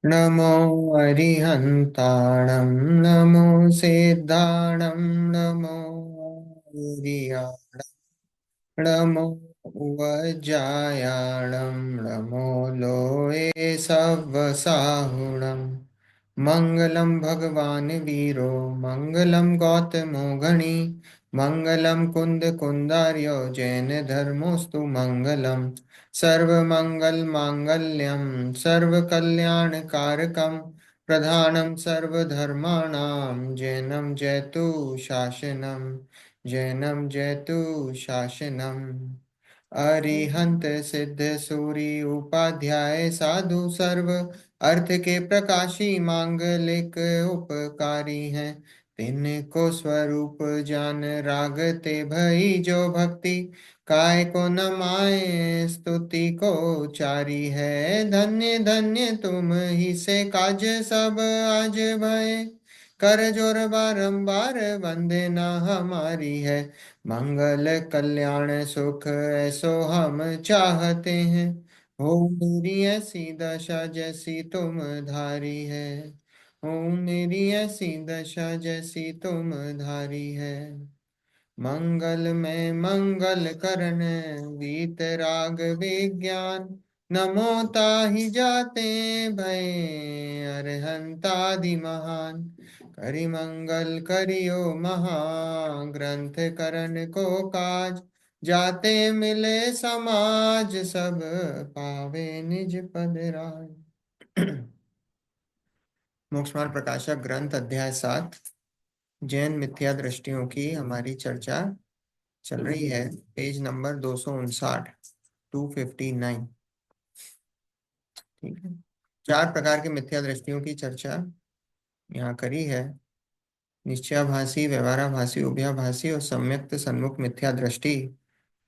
नमो अरिहन्ताणं नमो सिद्धाणं नमो आर्याणं नमो वज्रायाणं नमो लोये सव्वसाहुणम् मङ्गलं भगवान् वीरो मङ्गलं गौतमो गणी मङ्गलं कुन्दकुन्दार्यो जैनधर्मोऽस्तु मङ्गलम् सर्वमङ्गलमाङ्गल्यं सर्वकल्याणकारकं प्रधानं सर्वधर्माणां जैनं जयतु शासनम् अरिहंत सिद्ध सूरि उपाध्याय साधु सर्व अर्थ के प्रकाशी मांगलिक उपकारी हैं तिनको स्वरूप जान रागते भई जो भक्ति काय को न माए स्तुति को उचारी है धन्य धन्य तुम ही से काज सब आज भय कर जोर बारंबार वंदना हमारी है मंगल कल्याण सुख ऐसो हम चाहते हैं हो मेरी ऐसी दशा जैसी तुम धारी है हो मेरी ऐसी दशा जैसी तुम धारी है मंगल में मंगल करन वीतराग विज्ञान नमो ताहि जाते भय अरहंतादि महान करि मंगल करियो महाग्रंथ करण को काज जाते मिले समाज सब पावे निज पद राज। मोक्ष मार्ग प्रकाशक ग्रंथ अध्याय 7 जैन मिथ्या दृष्टियों की हमारी चर्चा चल रही है। Page number 259, 259। ठीक है। 4 प्रकार की मिथ्या दृष्टियों की चर्चा यहाँ करी है। निश्चयाभासी, व्यवहाराभासी, उभयाभासी और सम्यक्त सन्मुख मिथ्या दृष्टि।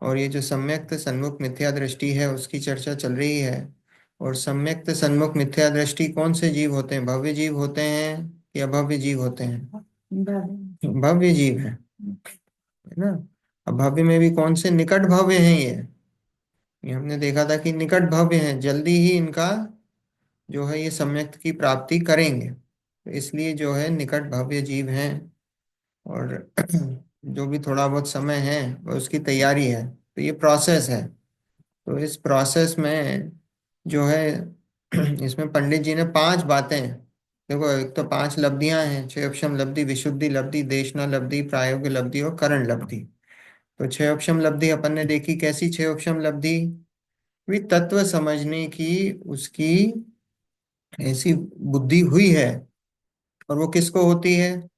और ये जो सम्यक्त सन्मुख मिथ्या दृष्टि है उसकी चर्चा चल रही है। और सम्यक्त सन्मुख मिथ्या दृष्टि कौन से जीव होते हैं? भव्य जीव होते हैं या भव्य जीव होते हैं? भव्य जीव है ना। अब भव्य में भी कौन से निकट भव्य हैं? ये हमने देखा था कि निकट भव्य हैं, जल्दी ही इनका जो है ये सम्यक्त की प्राप्ति करेंगे, तो इसलिए जो है निकट भव्य जीव हैं। और जो भी थोड़ा बहुत समय है वो उसकी तैयारी है, तो ये प्रोसेस है। तो इस प्रोसेस में जो है इसमें पंडित जी ने 5 बातें, देखो एक तो 5 लब्धियां हैं, 6 उपशम लब्धि, विशुद्धि लब्धि, देशना लब्धि, प्रायोगिक लब्धि और करण लब्धि। तो 6 उपशम लब्धि अपन ने देखी, कैसी 6 उपशम लब्धि? भी तत्व समझने की उसकी ऐसी बुद्धि हुई है। और वो किसको होती है?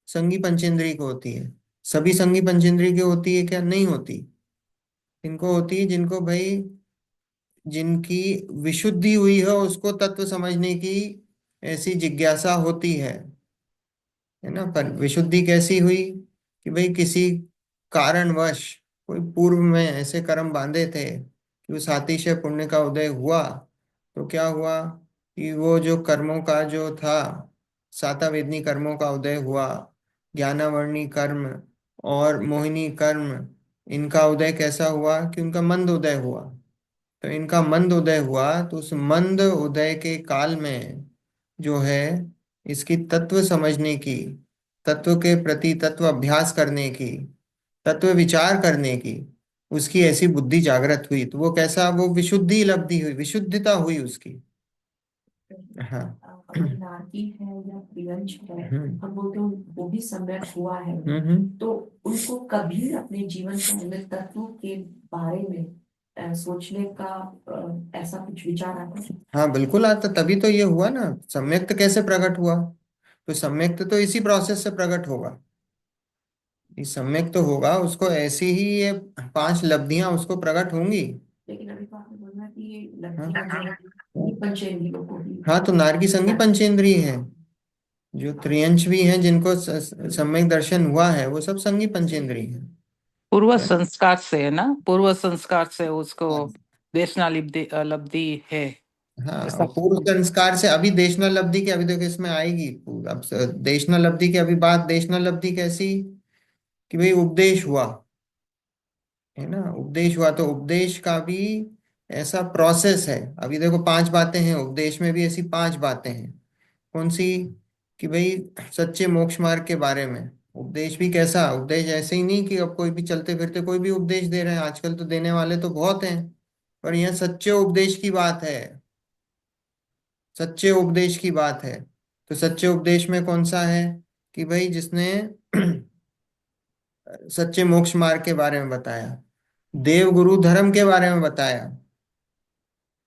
संगी पंचेंद्रिय को होती है। सभी संगी पंचेंद्रिय की होती है क्या? नहीं होती। इनको होती है जिनको भाई, जिनकी विशुद्धि हुई है, उसको तत्व समझने की ऐसी जिज्ञासा होती है ना। पर विशुद्धि कैसी हुई? कि भाई किसी कारणवश कोई पूर्व में ऐसे कर्म बांधे थे कि उस अतिशय पुण्य का उदय हुआ, तो क्या हुआ कि वो जो कर्मों का जो था, सातावेदनी कर्मों का उदय हुआ, ज्ञानावर्णी कर्म और मोहिनी कर्म, इनका उदय कैसा हुआ कि उनका मंद उदय हुआ। तो इनका मंद उदय हुआ, तो उस मंद उदय के काल में जो है इसकी तत्व समझने की, तत्व के प्रति तत्व अभ्यास करने की, तत्व विचार करने की उसकी ऐसी बुद्धि जागृत हुई। तो वो कैसा? वो विशुद्धि लब्धि हुई, विशुद्धता हुई उसकी। हाँ। अगर नारकी है या प्रियंश है, हम बोलते हैं वो भी सम्यक हुआ है, हम्म। तो उनको कभी अपने जीवन के अंदर तत्वों के बारे में सोचने का ऐसा कुछ विचार आता है? हाँ बिल्कुल आता, तभी तो ये हुआ ना। सम्यक्त कैसे प्रकट हुआ? तो सम्यक्त तो इसी प्रोसेस से प्रकट होगा। ये सम्यक्त तो होगा उसको, ऐसी ही ये 5 लब्धियां उसको प्रकट होंगी। लेकिन अभी तो आपने बोला कि ये हाँ। लड़कियां जो है ये पंचेंद्रियों को भी हाँ तो नारकी संगी पंचेंद्रिय है। जो त्रियंश भी हैं जिनको सम्यक दर्शन हुआ है वो सब संगी पंचेंद्रिय पूर्व है। संस्कार से है ना, पूर्व संस्कार से उसको देशना लब्धि लब्धि है हाँ, ऐसा। और पूर्व संस्कार से अभी देशना लब्धि की, अभी देखो इसमें आएगी अब देशना लब्धि की अभी बात। देशना लब्धि कैसी? कि भाई उपदेश हुआ, है ना। उपदेश हुआ तो उपदेश का भी ऐसा प्रोसेस है। अभी देखो 5 बातें हैं, उपदेश में भी ऐसी 5 बातें हैं। कौन सी? कि भाई सच्चे मोक्ष मार्ग के बारे में। उपदेश भी कैसा? उपदेश ऐसे ही नहीं कि अब कोई भी चलते फिरते कोई भी उपदेश दे रहे हैं, आजकल तो देने वाले तो बहुत हैं, पर यह सच्चे उपदेश की बात है। सच्चे उपदेश की बात है। तो सच्चे उपदेश में कौन सा है? कि भाई जिसने सच्चे मोक्ष मार्ग के बारे में बताया, देव गुरु धर्म के बारे में बताया,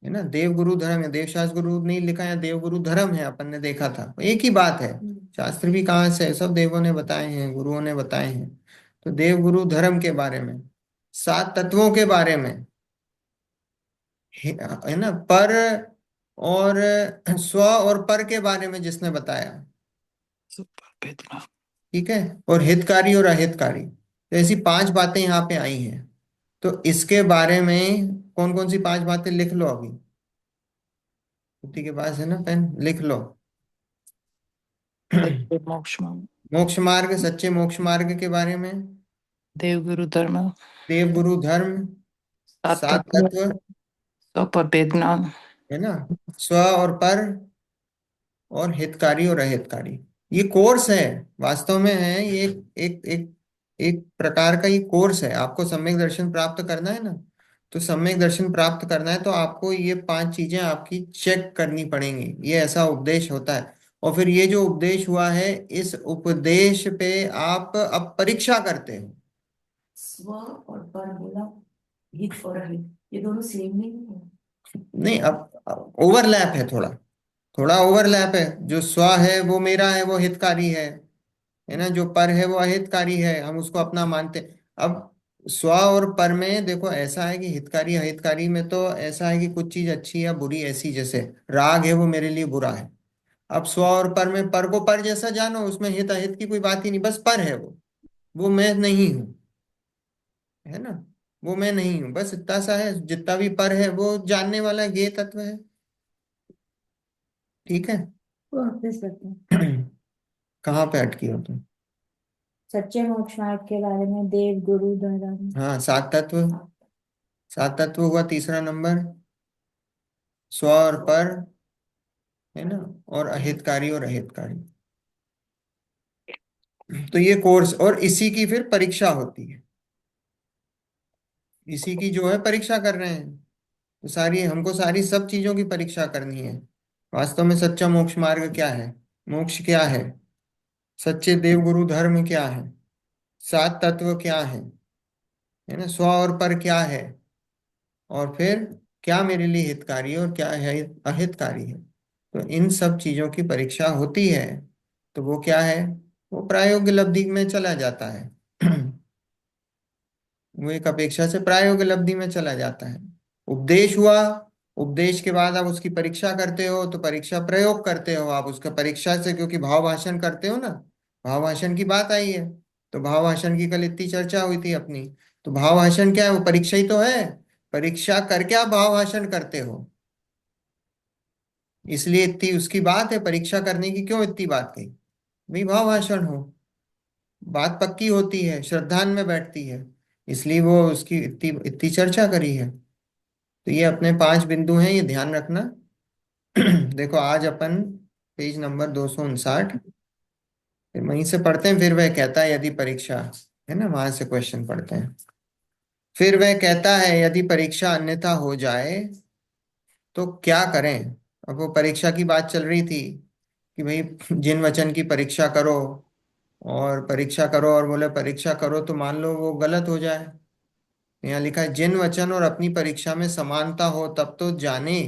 है ना। देव गुरु धर्म है, देव शास्त्र गुरु नहीं लिखा है, देव गुरु धर्म है, अपन ने देखा था, एक ही बात है। शास्त्र भी कहाँ से है? सब देवों ने बताए हैं, गुरुओं ने बताए हैं। तो देव गुरु धर्म के बारे में, 7 तत्वों के बारे में, है ना। पर और स्व और पर के बारे में जिसने बताया, भेदना। ठीक है। और हितकारी और अहितकारी, तो ऐसी 5 बातें यहाँ पे आई हैं। तो इसके बारे में कौन कौन सी 5 बातें लिख लो अभी, कुत्ती के पास है ना पेन, लिख लो। सत्य मोक्ष मार्ग, मोक्ष मार्ग, सच्चे मोक्ष मार्ग के बारे में, देव गुरु धर्म, देव गुरु धर्म, सात 7 तत्व, तत्व, सब भेदना। है ना, स्व और पर, और हितकारी और अहितकारी। ये कोर्स है, वास्तव में है ये एक एक एक प्रकार का ये कोर्स है। आपको सम्यक दर्शन प्राप्त करना है ना, तो सम्यक दर्शन प्राप्त करना है तो आपको ये 5 चीजें आपकी चेक करनी पड़ेंगी। ये ऐसा उपदेश होता है। और फिर ये जो उपदेश हुआ है, इस उपदेश पे आप अब परीक्षा करते हो। स्व और पर बोला, हित और अहित, ये दोनों सेम नहीं है। नहीं, अब ओवरलैप है, थोड़ा थोड़ा ओवरलैप है। जो स्व है वो मेरा है, वो हितकारी है ना। जो पर है वो अहितकारी है, हम उसको अपना मानते हैं। अब स्व और पर में देखो, ऐसा है कि हितकारी अहितकारी में तो ऐसा है कि कुछ चीज अच्छी या बुरी, ऐसी जैसे राग है वो मेरे लिए बुरा है। अब स्व और पर में, पर को पर जैसा जानो, उसमें हित अहित की कोई बात ही नहीं, बस पर है वो मैं नहीं हूँ, है ना। वो मैं नहीं हूँ, बस इतना सा है। जितना भी पर है वो जानने वाला ज्ञेय तत्व है, ठीक है। वापस बताओ। कहाँ पे अटकी हो तुम? सच्चे मोक्ष मार्ग के बारे में, देव गुरु धर्म। हाँ, 7 तत्व। 7 तत्व हुआ तीसरा नंबर, स्व और पर, है ना, और अहितकारी और अहितकारी। तो ये कोर्स, और इसी की फिर परीक्षा होती है। इसी की जो है परीक्षा कर रहे हैं। तो सारी हमको सारी सब चीजों की परीक्षा करनी है। वास्तव में सच्चा मोक्ष मार्ग क्या है? मोक्ष क्या है? सच्चे देव गुरु धर्म क्या है? 7 तत्व क्या है ना, स्व और पर क्या है, और फिर क्या मेरे लिए हितकारी और क्या है अहितकारी है। तो इन सब चीजों की परीक्षा होती है। तो वो क्या है? वो प्रायोगिक लब्धि में चला जाता है। वो एक अपेक्षा से प्रायोगिक लब्धि में चला जाता है। उपदेश हुआ, उपदेश के बाद आप उसकी परीक्षा करते हो, तो परीक्षा प्रयोग करते हो आप उसका परीक्षा से, क्योंकि भाव भाषण करते हो ना। भाव भाषण की बात आई है, तो भाव भाषण की कल इतनी चर्चा हुई थी अपनी। तो भाव भाषण क्या है? वो परीक्षा ही तो है। परीक्षा करके आप भाव भाषण करते हो, इसलिए इतनी उसकी बात है। परीक्षा करने की क्यों इतनी बात कही? भाई भाव भाषण हो, बात पक्की होती है, श्रद्धान में बैठती है, इसलिए वो उसकी इतनी इतनी चर्चा करी है। तो ये अपने 5 बिंदु हैं, ये ध्यान रखना। देखो आज अपन पेज नंबर 259, फिर वहीं से पढ़ते हैं। फिर वह कहता है यदि परीक्षा, है ना, वहां से क्वेश्चन पढ़ते हैं। फिर वह कहता है यदि परीक्षा अन्यथा हो जाए तो क्या करें। अब वो परीक्षा की बात चल रही थी कि भाई जिन वचन की परीक्षा करो, और परीक्षा करो, और बोले परीक्षा करो तो मान लो वो गलत हो जाए। यहाँ लिखा है जिन वचन और अपनी परीक्षा में समानता हो तब तो जाने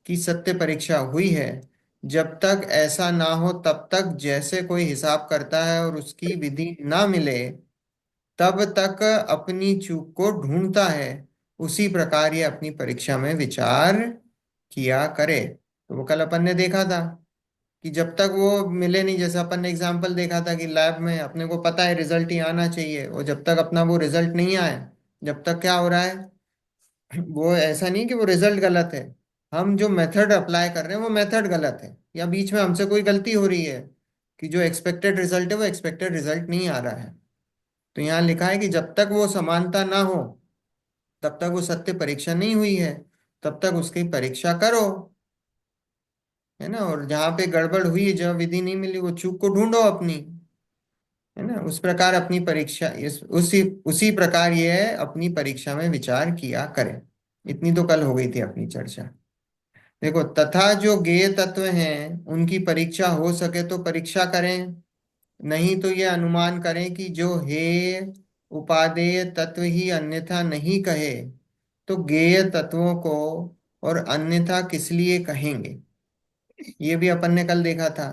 कि सत्य परीक्षा हुई है। जब तक ऐसा ना हो तब तक जैसे कोई हिसाब करता है और उसकी विधि ना मिले तब तक अपनी चूक को ढूंढता है, उसी प्रकार ये अपनी परीक्षा में विचार किया करे। तो वो कल अपन ने देखा था कि जब तक वो मिले नहीं, जैसे अपन ने एग्जाम्पल देखा था कि लैब में अपने को पता है रिजल्ट ही आना चाहिए, और जब तक अपना वो रिजल्ट नहीं आए, जब तक क्या हो रहा है, वो ऐसा नहीं कि वो रिजल्ट गलत है, हम जो मेथड अप्लाई कर रहे हैं वो मेथड गलत है, या बीच में हमसे कोई गलती हो रही है कि जो एक्सपेक्टेड रिजल्ट है वो एक्सपेक्टेड रिजल्ट नहीं आ रहा है। तो यहाँ लिखा है कि जब तक वो समानता ना हो तब तक वो सत्य परीक्षा नहीं हुई है। तब तक उसकी परीक्षा करो, है ना। और जहां पे गड़बड़ हुई, जब विधि नहीं मिली, वो चूक को ढूंढो अपनी, है ना। उस प्रकार अपनी परीक्षा, उसी उसी प्रकार ये अपनी परीक्षा में विचार किया करें। इतनी तो कल हो गई थी अपनी चर्चा। देखो, तथा जो ज्ञेय तत्व हैं उनकी परीक्षा हो सके तो परीक्षा करें, नहीं तो ये अनुमान करें कि जो हेय उपादेय तत्व ही अन्यथा नहीं कहे, तो ज्ञेय तत्वों को और अन्यथा किस लिए कहेंगे। ये भी अपन ने कल देखा था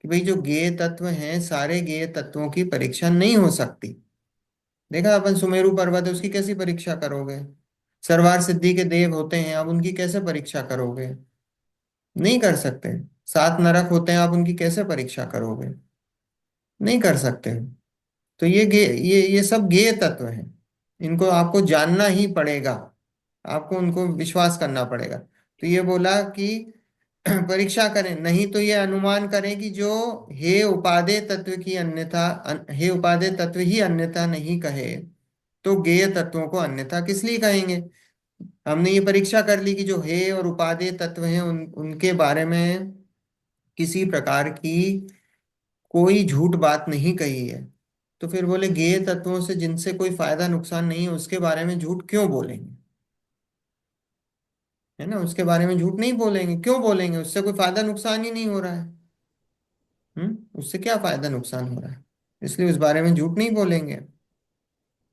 कि भाई जो ज्ञेय तत्व हैं, सारे ज्ञेय तत्वों की परीक्षा नहीं हो सकती। देखा अपन, सुमेरु पर्वत है, उसकी कैसी परीक्षा करोगे। सर्वार सिद्धि के देव होते हैं, आप उनकी कैसे परीक्षा करोगे। नहीं कर सकते। सात नरक होते हैं, आप उनकी कैसे परीक्षा करोगे। नहीं कर सकते। तो ये सब ज्ञेय तत्व हैं, इनको आपको जानना ही पड़ेगा, आपको उनको विश्वास करना पड़ेगा। तो ये बोला कि परीक्षा करें, नहीं तो ये अनुमान करें कि जो हे उपादेय तत्व की अन्यथा, हे उपादेय तत्व ही अन्यथा नहीं कहे, तो ज्ञेय तत्वों को अन्यथा किस लिए कहेंगे। हमने ये परीक्षा कर ली कि जो हे और उपादेय तत्व हैं उनके बारे में किसी प्रकार की कोई झूठ बात नहीं कही है। तो फिर बोले ज्ञेय तत्वों से जिनसे कोई फायदा नुकसान नहीं है, उसके बारे में झूठ क्यों बोलेंगे, है ना। उसके बारे में झूठ नहीं बोलेंगे, क्यों बोलेंगे, उससे कोई फायदा नुकसान ही नहीं हो रहा है। उससे क्या फायदा नुकसान हो रहा है, इसलिए उस बारे में झूठ नहीं बोलेंगे।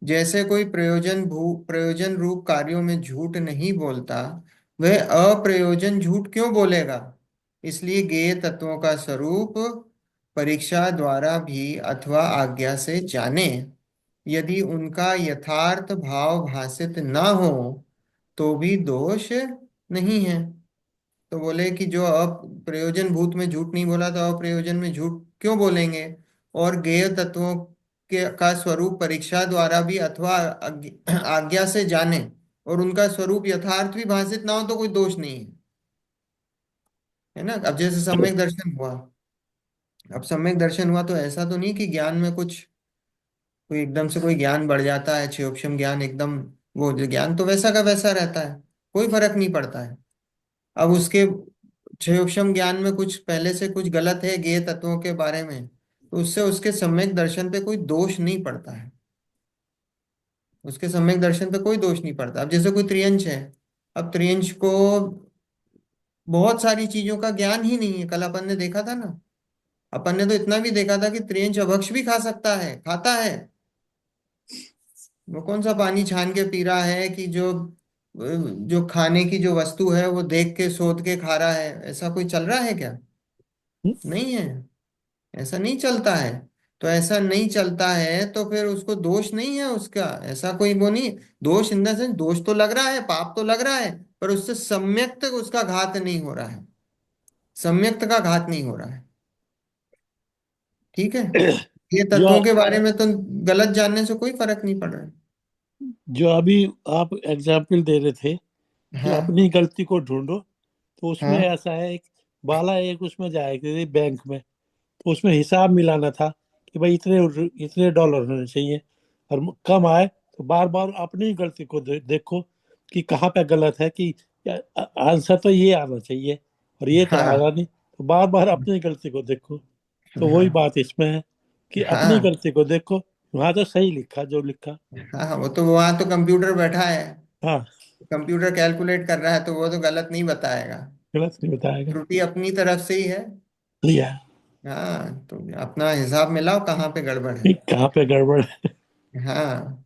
जैसे कोई प्रयोजन रूप कार्यों में झूठ नहीं बोलता, वह अप्रयोजन झूठ क्यों बोलेगा। इसलिए ज्ञेय तत्वों का स्वरूप परीक्षा द्वारा भी अथवा आज्ञा से जाने, यदि उनका यथार्थ भाव भाषित ना हो तो भी दोष नहीं है। तो बोले कि जो अप्रयोजन भूत में झूठ नहीं बोला, तो अप्रयोजन में झूठ क्यों बोलेंगे। और ज्ञेय तत्वों के का स्वरूप परीक्षा द्वारा भी अथवा आज्ञा से जाने, और उनका स्वरूप यथार्थ भी भाषित ना हो तो कोई दोष नहीं है ना। अब जैसे सम्यक दर्शन हुआ, अब सम्यक दर्शन हुआ तो ऐसा तो नहीं कि ज्ञान में कुछ, कोई एकदम से कोई ज्ञान बढ़ जाता है, क्षयोक्षम ज्ञान एकदम, वो जो ज्ञान तो वैसा का वैसा रहता है, कोई फर्क नहीं पड़ता है। अब उसके क्षयोक्षम ज्ञान में कुछ पहले से कुछ गलत है ज्ञेय तत्वों के बारे में, तो उससे उसके सम्यक दर्शन पे कोई दोष नहीं पड़ता है, उसके सम्यक दर्शन पे कोई दोष नहीं पड़ता। अब जैसे कोई त्रियंच है, अब त्रियंच को बहुत सारी चीजों का ज्ञान ही नहीं है, कल अपन ने देखा था ना। अपन ने तो इतना भी देखा था कि त्रियंच अभक्ष भी खा सकता है, खाता है। वो कौन सा पानी छान के पी रहा है कि जो जो खाने की जो वस्तु है वो देख के सोच के खा रहा है, ऐसा कोई चल रहा है क्या। नहीं है, ऐसा नहीं चलता है। तो ऐसा नहीं चलता है तो फिर उसको दोष नहीं है उसका, ऐसा कोई वो नहीं। दोष इन द सेंस, दोष तो लग रहा है, पाप तो लग रहा है, पर उससे सम्यक्त उसका घात नहीं हो रहा है, सम्यक्त का घात नहीं हो रहा है। ठीक है। ये जो तत्वों के बारे में तो गलत जानने से कोई फर्क नहीं पड़ रहा जो अभी आप एग्जाम्पल दे रहे थे है। कि हाँ अपनी गलती को ढूंढो, तो उसमें हाँ ऐसा है, एक बाला एक उसमें जाएगी बैंक में, तो उसमें हिसाब मिलाना था कि भाई इतने इतने डॉलर होने चाहिए, और कम आए, तो बार बार अपनी गलती को देखो कि कहाँ पे गलत है, कि आंसर तो ये आना चाहिए और ये तो आया हाँ नहीं, तो बार बार अपनी गलती को देखो। तो वही हाँ बात इसमें है कि अपनी हाँ गलती को देखो, वहां तो सही लिखा जो लिखा। हाँ हाँ, वो तो वहां तो कंप्यूटर बैठा है, हाँ, कंप्यूटर कैलकुलेट कर रहा है, तो वो तो गलत नहीं बताएगा। गलत नहीं बताएगा। त्रुटि अपनी तरफ से ही है। लिया हाँ, तो अपना हिसाब मिलाओ कहाँ पे गड़बड़ है। कि कहाँ पे गड़बड़ है। हाँ,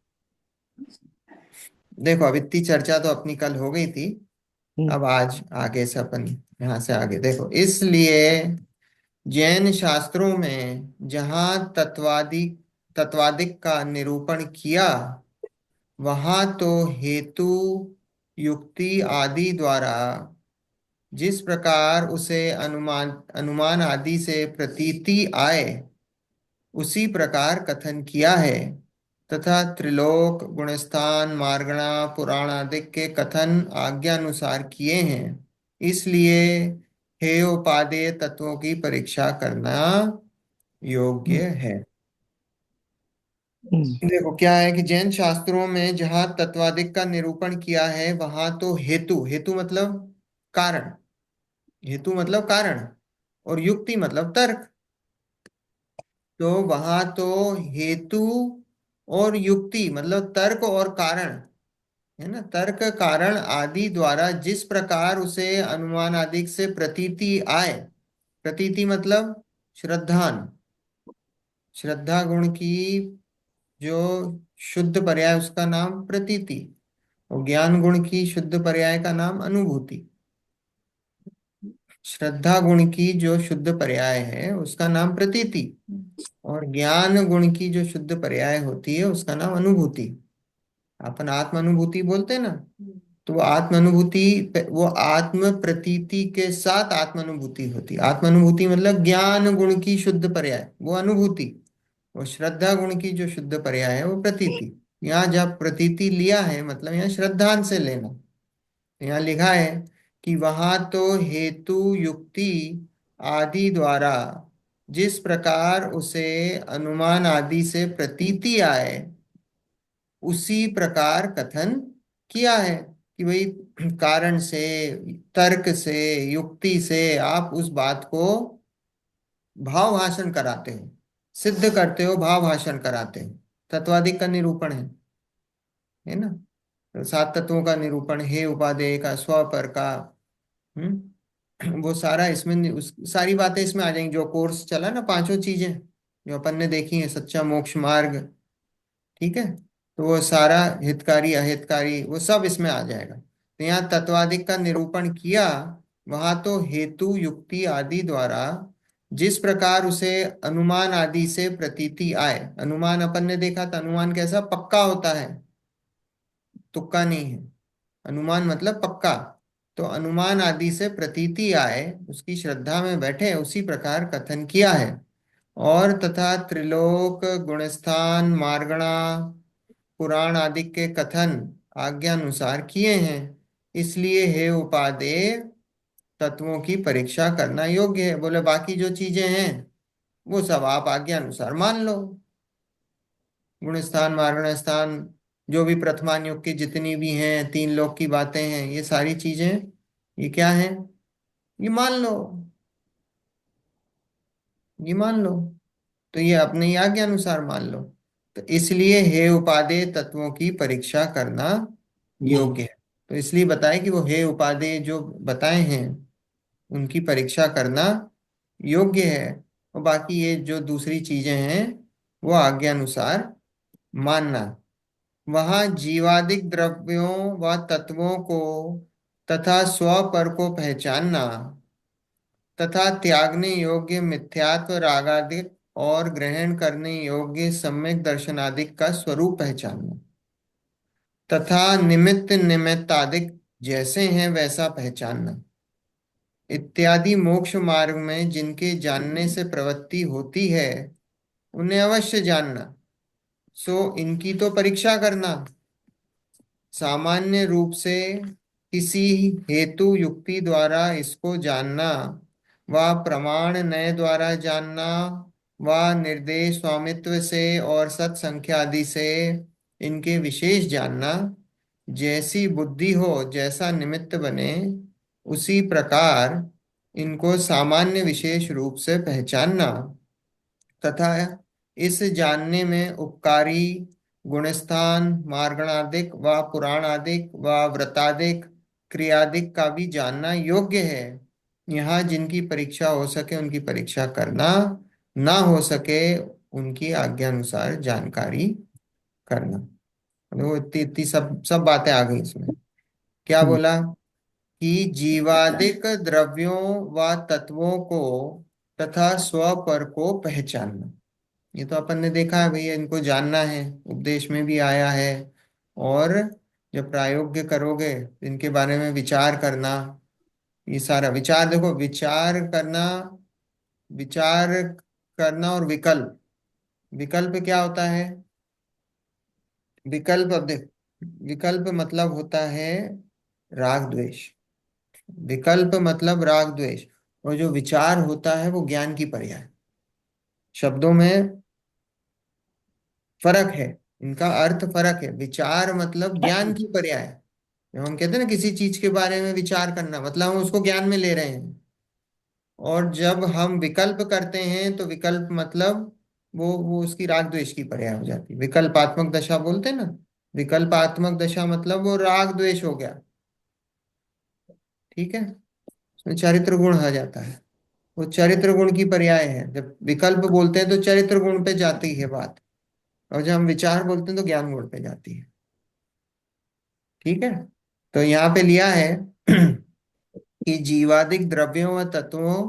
देखो अब इतनी चर्चा तो अपनी कल हो गई थी। हम्म, अब आज आगे से अपन, यहाँ से आगे देखो, इसलिए जैन शास्त्रों में जहाँ तत्वादिक का निरूपण किया, वहां तो हेतु युक्ति आदि द्वारा जिस प्रकार उसे अनुमान अनुमान आदि से प्रतीति आए, उसी प्रकार कथन किया है। तथा त्रिलोक गुणस्थान मार्गणा पुराण आदि के कथन आज्ञानुसार किए हैं। इसलिए हेयोपादेय तत्वों की परीक्षा करना योग्य है। देखो क्या है कि जैन शास्त्रों में जहां तत्वादिक का निरूपण किया है वहां तो हेतु, हेतु मतलब कारण, हेतु मतलब कारण, और युक्ति मतलब तर्क। तो वहां तो हेतु और युक्ति मतलब तर्क और कारण, है ना, तर्क कारण आदि द्वारा जिस प्रकार उसे अनुमान आदि से प्रतीति आए, प्रतीति मतलब श्रद्धान, श्रद्धा गुण की जो शुद्ध पर्याय उसका नाम प्रतीति, और ज्ञान गुण की शुद्ध पर्याय का नाम अनुभूति। श्रद्धा गुण की जो शुद्ध पर्याय है उसका नाम प्रतीति, और ज्ञान गुण की जो शुद्ध पर्याय होती है उसका नाम अनुभूति। अपन आत्म अनुभूति बोलते हैं ना, तो वो आत्म अनुभूति, वो आत्म प्रतीति के साथ आत्म अनुभूति होती है। आत्म अनुभूति मतलब ज्ञान गुण की शुद्ध पर्याय वो अनुभूति, और श्रद्धा गुण की जो शुद्ध पर्याय है वो प्रतीति। यहाँ जब प्रतीति लिया है मतलब यहाँ श्रद्धांत से लेना। यहाँ लिखा है कि वहां तो हेतु युक्ति आदि द्वारा जिस प्रकार उसे अनुमान आदि से प्रतीति आए उसी प्रकार कथन किया है कि भाई कारण से, तर्क से, युक्ति से आप उस बात को भाव भाषण कराते हो, सिद्ध करते हो, भाव भाषण कराते हो। तत्वादिक का निरूपण है ना, तो सात तत्वों का निरूपण है, उपादेय का, स्वपर का, वो सारा इसमें सारी बातें इसमें आ जाएंगी। जो कोर्स चला ना, पांचों चीजें जो अपन ने देखी है, सच्चा मोक्ष मार्ग, ठीक है, तो वो सारा हितकारी अहितकारी वो सब इसमें आ जाएगा। तो यहाँ तत्वादिक का निरूपण किया, वहां तो हेतु युक्ति आदि द्वारा जिस प्रकार उसे अनुमान आदि से प्रतीति आए। अनुमान अपन ने देखा था, अनुमान कैसा पक्का होता है, तुक्का नहीं है। अनुमान मतलब पक्का। तो अनुमान आदि से प्रतीति आए, उसकी श्रद्धा में बैठे, उसी प्रकार कथन किया है। और तथा त्रिलोक गुणस्थान मार्गणा पुराण आदि के कथन आज्ञा अनुसार किए हैं। इसलिए हे उपादेय तत्वों की परीक्षा करना योग्य है। बोले बाकी जो चीजें हैं वो सब आप आज्ञा अनुसार मान लो। गुण स्थान मारण स्थान, जो भी प्रथमान युग की जितनी भी हैं, तीन लोक की बातें हैं, ये सारी चीजें ये क्या है, ये मान लो, ये मान लो। तो ये अपने ही आज्ञा अनुसार मान लो। तो इसलिए हे उपादेय तत्वों की परीक्षा करना योग्य है। तो इसलिए बताए कि वो हे उपादेय जो बताए हैं उनकी परीक्षा करना योग्य है, और बाकी ये जो दूसरी चीजें हैं वो आज्ञा अनुसार मानना। वहां जीवादिक द्रव्यों व तत्वों को तथा स्वपर को पहचानना, तथा त्यागने योग्य मिथ्यात्व रागादिक और ग्रहण करने योग्य सम्यक दर्शनादिक का स्वरूप पहचानना, तथा निमित्त निमित्तादिक जैसे हैं वैसा पहचानना इत्यादि मोक्ष मार्ग में जिनके जानने से प्रवृत्ति होती है उन्हें अवश्य जानना। सो इनकी तो परीक्षा करना। सामान्य रूप से किसी हेतु युक्ति द्वारा इसको जानना, व प्रमाण नय द्वारा जानना, व निर्देश स्वामित्व से और सत्संख्या आदि से इनके विशेष जानना, जैसी बुद्धि हो जैसा निमित्त बने उसी प्रकार इनको सामान्य विशेष रूप से पहचानना, तथा इस जानने में उपकारी गुणस्थान मार्गणादिक व पुराणादिक व व्रतादिक क्रियादिक का भी जानना योग्य है। यहाँ जिनकी परीक्षा हो सके उनकी परीक्षा करना, ना हो सके उनकी आज्ञा अनुसार जानकारी करना। वो इतनी इतनी सब सब बातें आ गई इसमें। क्या बोला कि जीवादिक द्रव्यों व तत्वों को तथा स्वपर को पहचानना, ये तो अपन ने देखा है भैया, इनको जानना है, उपदेश में भी आया है। और जब प्रायोग्य करोगे तो इनके बारे में विचार करना, ये सारा विचार देखो, विचार करना, विचार करना और विकल्प, विकल्प क्या होता है, विकल्प अब देख, विकल्प मतलब होता है राग द्वेष, विकल्प मतलब राग द्वेष, और जो विचार होता है वो ज्ञान की पर्याय। शब्दों में फर्क है, इनका अर्थ फर्क है। विचार मतलब ज्ञान की पर्याय है। जब हम कहते हैं ना किसी चीज के बारे में विचार करना, मतलब हम उसको ज्ञान में ले रहे हैं। और जब हम विकल्प करते हैं तो विकल्प मतलब वो उसकी राग द्वेष की पर्याय हो जाती है। विकल्पात्मक दशा बोलते हैं ना, विकल्पात्मक दशा मतलब वो राग द्वेष हो गया। ठीक है, उसमें चरित्र गुण आ जाता है, वो चरित्र गुण की पर्याय है। जब विकल्प बोलते हैं तो चरित्र गुण पे जाती है बात, और जब हम विचार बोलते हैं तो ज्ञान गुण पे जाती है। ठीक है, तो यहाँ पे लिया है कि जीवादिक द्रव्यों व तत्वों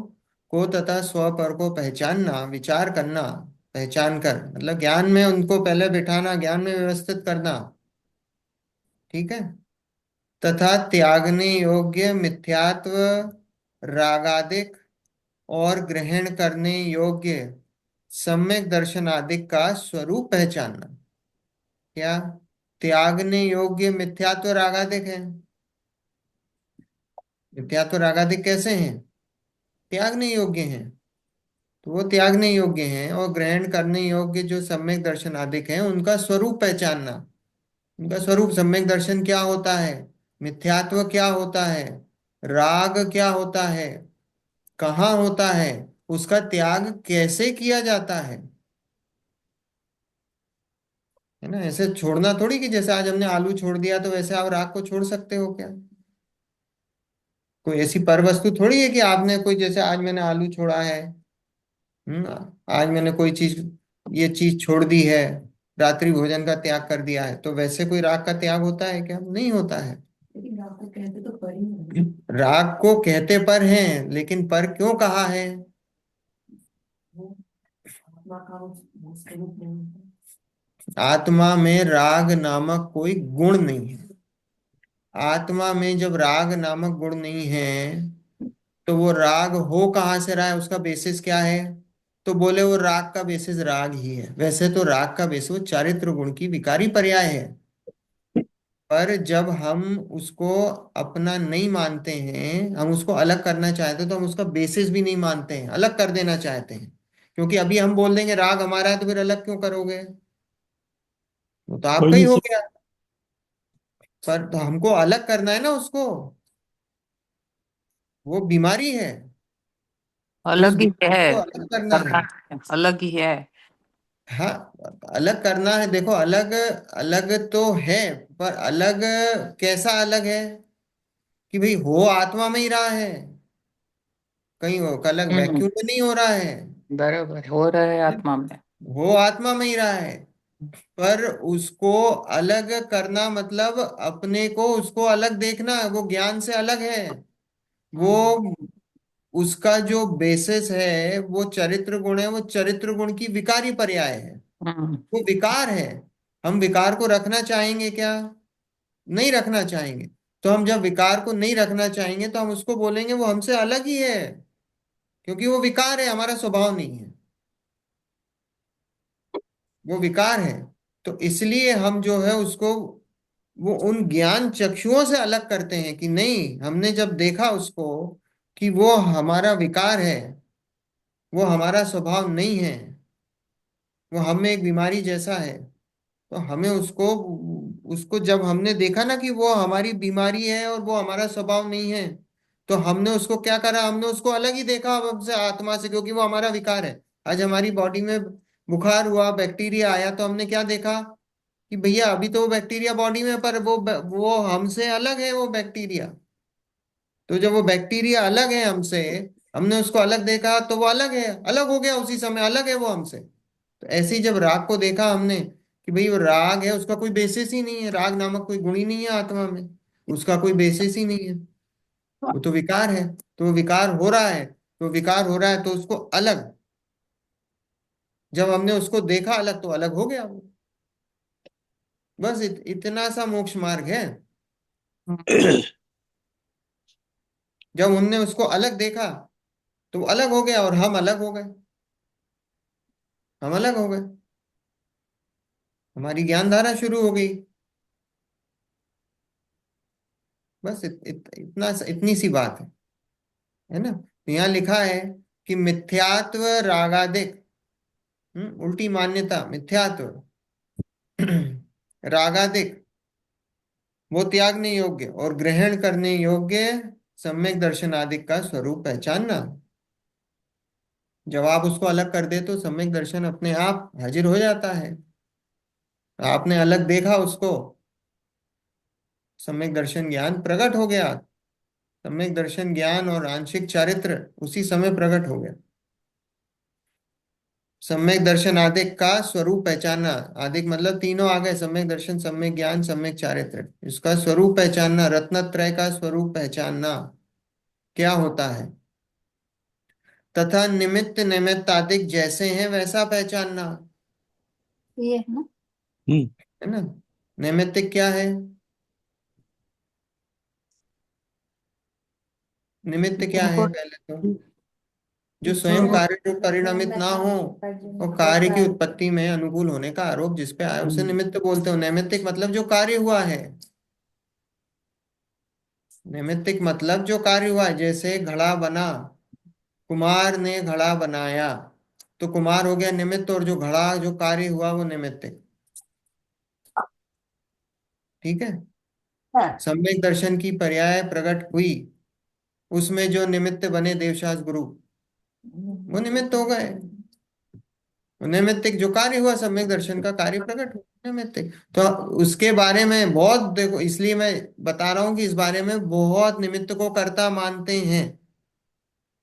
को तथा स्वपर को पहचानना, विचार करना, पहचान कर मतलब ज्ञान में उनको पहले बिठाना, ज्ञान में व्यवस्थित करना। ठीक है, तथा त्यागने योग्य मिथ्यात्व रागादिक और ग्रहण करने योग्य सम्यक दर्शन आदि का स्वरूप पहचानना। क्या त्यागने योग्य मिथ्यात्व रागादिक है? मिथ्यात्व रागादिक कैसे हैं? त्यागने योग्य हैं, तो वो त्यागने योग्य हैं। और ग्रहण करने योग्य जो सम्यक दर्शन आदिक हैं उनका स्वरूप पहचानना। उनका स्वरूप, सम्यक दर्शन क्या होता है, मिथ्यात्व क्या होता है, राग क्या होता है, कहाँ होता है, उसका त्याग कैसे किया जाता है ना। ऐसे छोड़ना थोड़ी कि जैसे आज हमने आलू छोड़ दिया तो वैसे आप राग को छोड़ सकते हो क्या? कोई ऐसी पर वस्तु थोड़ी है कि आपने कोई, जैसे आज मैंने आलू छोड़ा है, आज मैंने कोई चीज, ये चीज छोड़ दी है, रात्रि भोजन का त्याग कर दिया है, तो वैसे कोई राग का त्याग होता है क्या? नहीं होता है। लेकिन आपको कहते तो पर ही है। राग को कहते पर हैं, लेकिन पर क्यों कहा है? वो आत्मा का वो स्वरूप नहीं है। आत्मा में राग नामक कोई गुण नहीं है। आत्मा में जब राग नामक गुण नहीं है तो वो राग हो कहाँ से रहा है, उसका बेसिस क्या है? तो बोले वो राग का बेसिस राग ही है। वैसे तो राग का बेसिस वो चारित्र गुण की विकारी पर्याय है, पर जब हम उसको अपना नहीं मानते हैं, हम उसको अलग करना चाहते हैं, तो हम उसका बेसिस भी नहीं मानते हैं, अलग कर देना चाहते हैं। क्योंकि अभी हम बोल देंगे राग हमारा है, तो फिर अलग क्यों करोगे? वो तो कोई आपका ही नहीं हो सीख गया। पर तो हमको अलग करना है ना उसको, वो बीमारी है, तो उस अलग ही बीमारी है, को अलग करना है। करना है, अलग ही है। हाँ, अलग करना है। देखो अलग, अलग तो है, पर अलग कैसा अलग है कि भाई हो आत्मा में ही रहा है, कहीं वो अलग हम्म, वैक्यूम में नहीं हो रहा है। बराबर हो रहा है आत्मा में। वो आत्मा में ही रहा है, पर उसको अलग करना मतलब अपने को उसको अलग देखना, वो ज्ञान से अलग है। वो हम्म, उसका जो बेसिस है वो चरित्र गुण है, वो चरित्र गुण की विकारी पर्याय है। हम्म, वो विकार है। हम विकार को रखना चाहेंगे क्या? नहीं रखना चाहेंगे। तो हम जब विकार को नहीं रखना चाहेंगे तो हम उसको बोलेंगे वो हमसे अलग ही है, क्योंकि वो विकार है, हमारा स्वभाव नहीं है, वो विकार है। तो इसलिए हम जो है उसको वो उन ज्ञान चक्षुओं से अलग करते हैं कि नहीं, हमने जब देखा उसको कि वो हमारा विकार है, वो हमारा स्वभाव नहीं है, वो हम में एक बीमारी जैसा है। तो हमें उसको उसको जब हमने देखा ना कि वो हमारी बीमारी है और वो हमारा स्वभाव नहीं है, तो हमने उसको क्या करा, हमने उसको अलग ही देखा अब हमसे, आत्मा से, क्योंकि वो हमारा विकार है। आज हमारी बॉडी में बुखार हुआ, बैक्टीरिया आया, तो हमने क्या देखा कि भैया अभी तो वो बैक्टीरिया बॉडी में है, पर वो हमसे अलग है वो बैक्टीरिया। तो जब वो बैक्टीरिया अलग है हमसे, हमने उसको अलग देखा, तो वो अलग है, अलग हो गया उसी समय, अलग है वो हमसे। तो ऐसे ही जब राग को देखा हमने कि भाई वो राग है, उसका कोई बेसिस ही नहीं है, राग नामक कोई गुण ही नहीं है आत्मा में, उसका कोई बेसिस ही नहीं है, वो तो विकार है। तो वो विकार हो रहा है, तो विकार हो रहा है तो उसको अलग, जब हमने उसको देखा अलग, तो अलग हो गया वो। बस इतना सा मोक्ष मार्ग है। जब हमने उसको अलग देखा तो वो अलग हो गया और हम अलग हो गए, हम अलग हो गए, हमारी ज्ञान धारा शुरू हो गई। बस इतनी सी बात है ना। तो यहाँ लिखा है कि मिथ्यात्व रागादिक, उल्टी मान्यता मिथ्यात्व रागादिक वो त्यागने योग्य और ग्रहण करने योग्य सम्यक दर्शन आदि का स्वरूप पहचानना। जब आप उसको अलग कर दे तो सम्यक दर्शन अपने आप हाजिर हो जाता है। आपने अलग देखा उसको, सम्यक दर्शन ज्ञान प्रकट हो गया। सम्यक दर्शन ज्ञान और आंशिक चारित्र उसी समय प्रकट हो गया। सम्यक दर्शन आदिक का स्वरूप पहचानना, आदिक मतलब तीनों आ गए, सम्यक दर्शन, सम्यक ज्ञान, सम्यक चारित्र। इसका स्वरूप पहचानना, रत्नत्रय का स्वरूप पहचानना क्या होता है। तथा निमित्त नैमित्तादिक जैसे हैं वैसा पहचानना, ये है ना। हम्म है ना। नैमित्तिक क्या है? निमित्त क्या है उनको पहले तो? जो स्वयं जो कार्य रूप परिणमित ना हो और कार्य की उत्पत्ति में अनुकूल होने का आरोप जिस पे आया उसे निमित्त बोलते हो। नैमित्तिक मतलब जो कार्य हुआ है। नैमित्तिक मतलब जो कार्य हुआ है। जैसे घड़ा बना, कुम्हार ने घड़ा बनाया, तो कुम्हार हो गया निमित्त, और जो घड़ा जो कार्य हुआ वो निमित्तिक। ठीक है। हाँ, सम्यक दर्शन की पर्याय प्रकट हुई, उसमें जो निमित्त बने देवशास गुरु, वो निमित्त हो गए। नैमित्तिक जो कार्य हुआ, सम्यक दर्शन का कार्य प्रकट हुआ, नैमित्तिक। तो उसके बारे में बहुत देखो, इसलिए मैं बता रहा हूं कि इस बारे में बहुत निमित्त को कर्ता मानते हैं,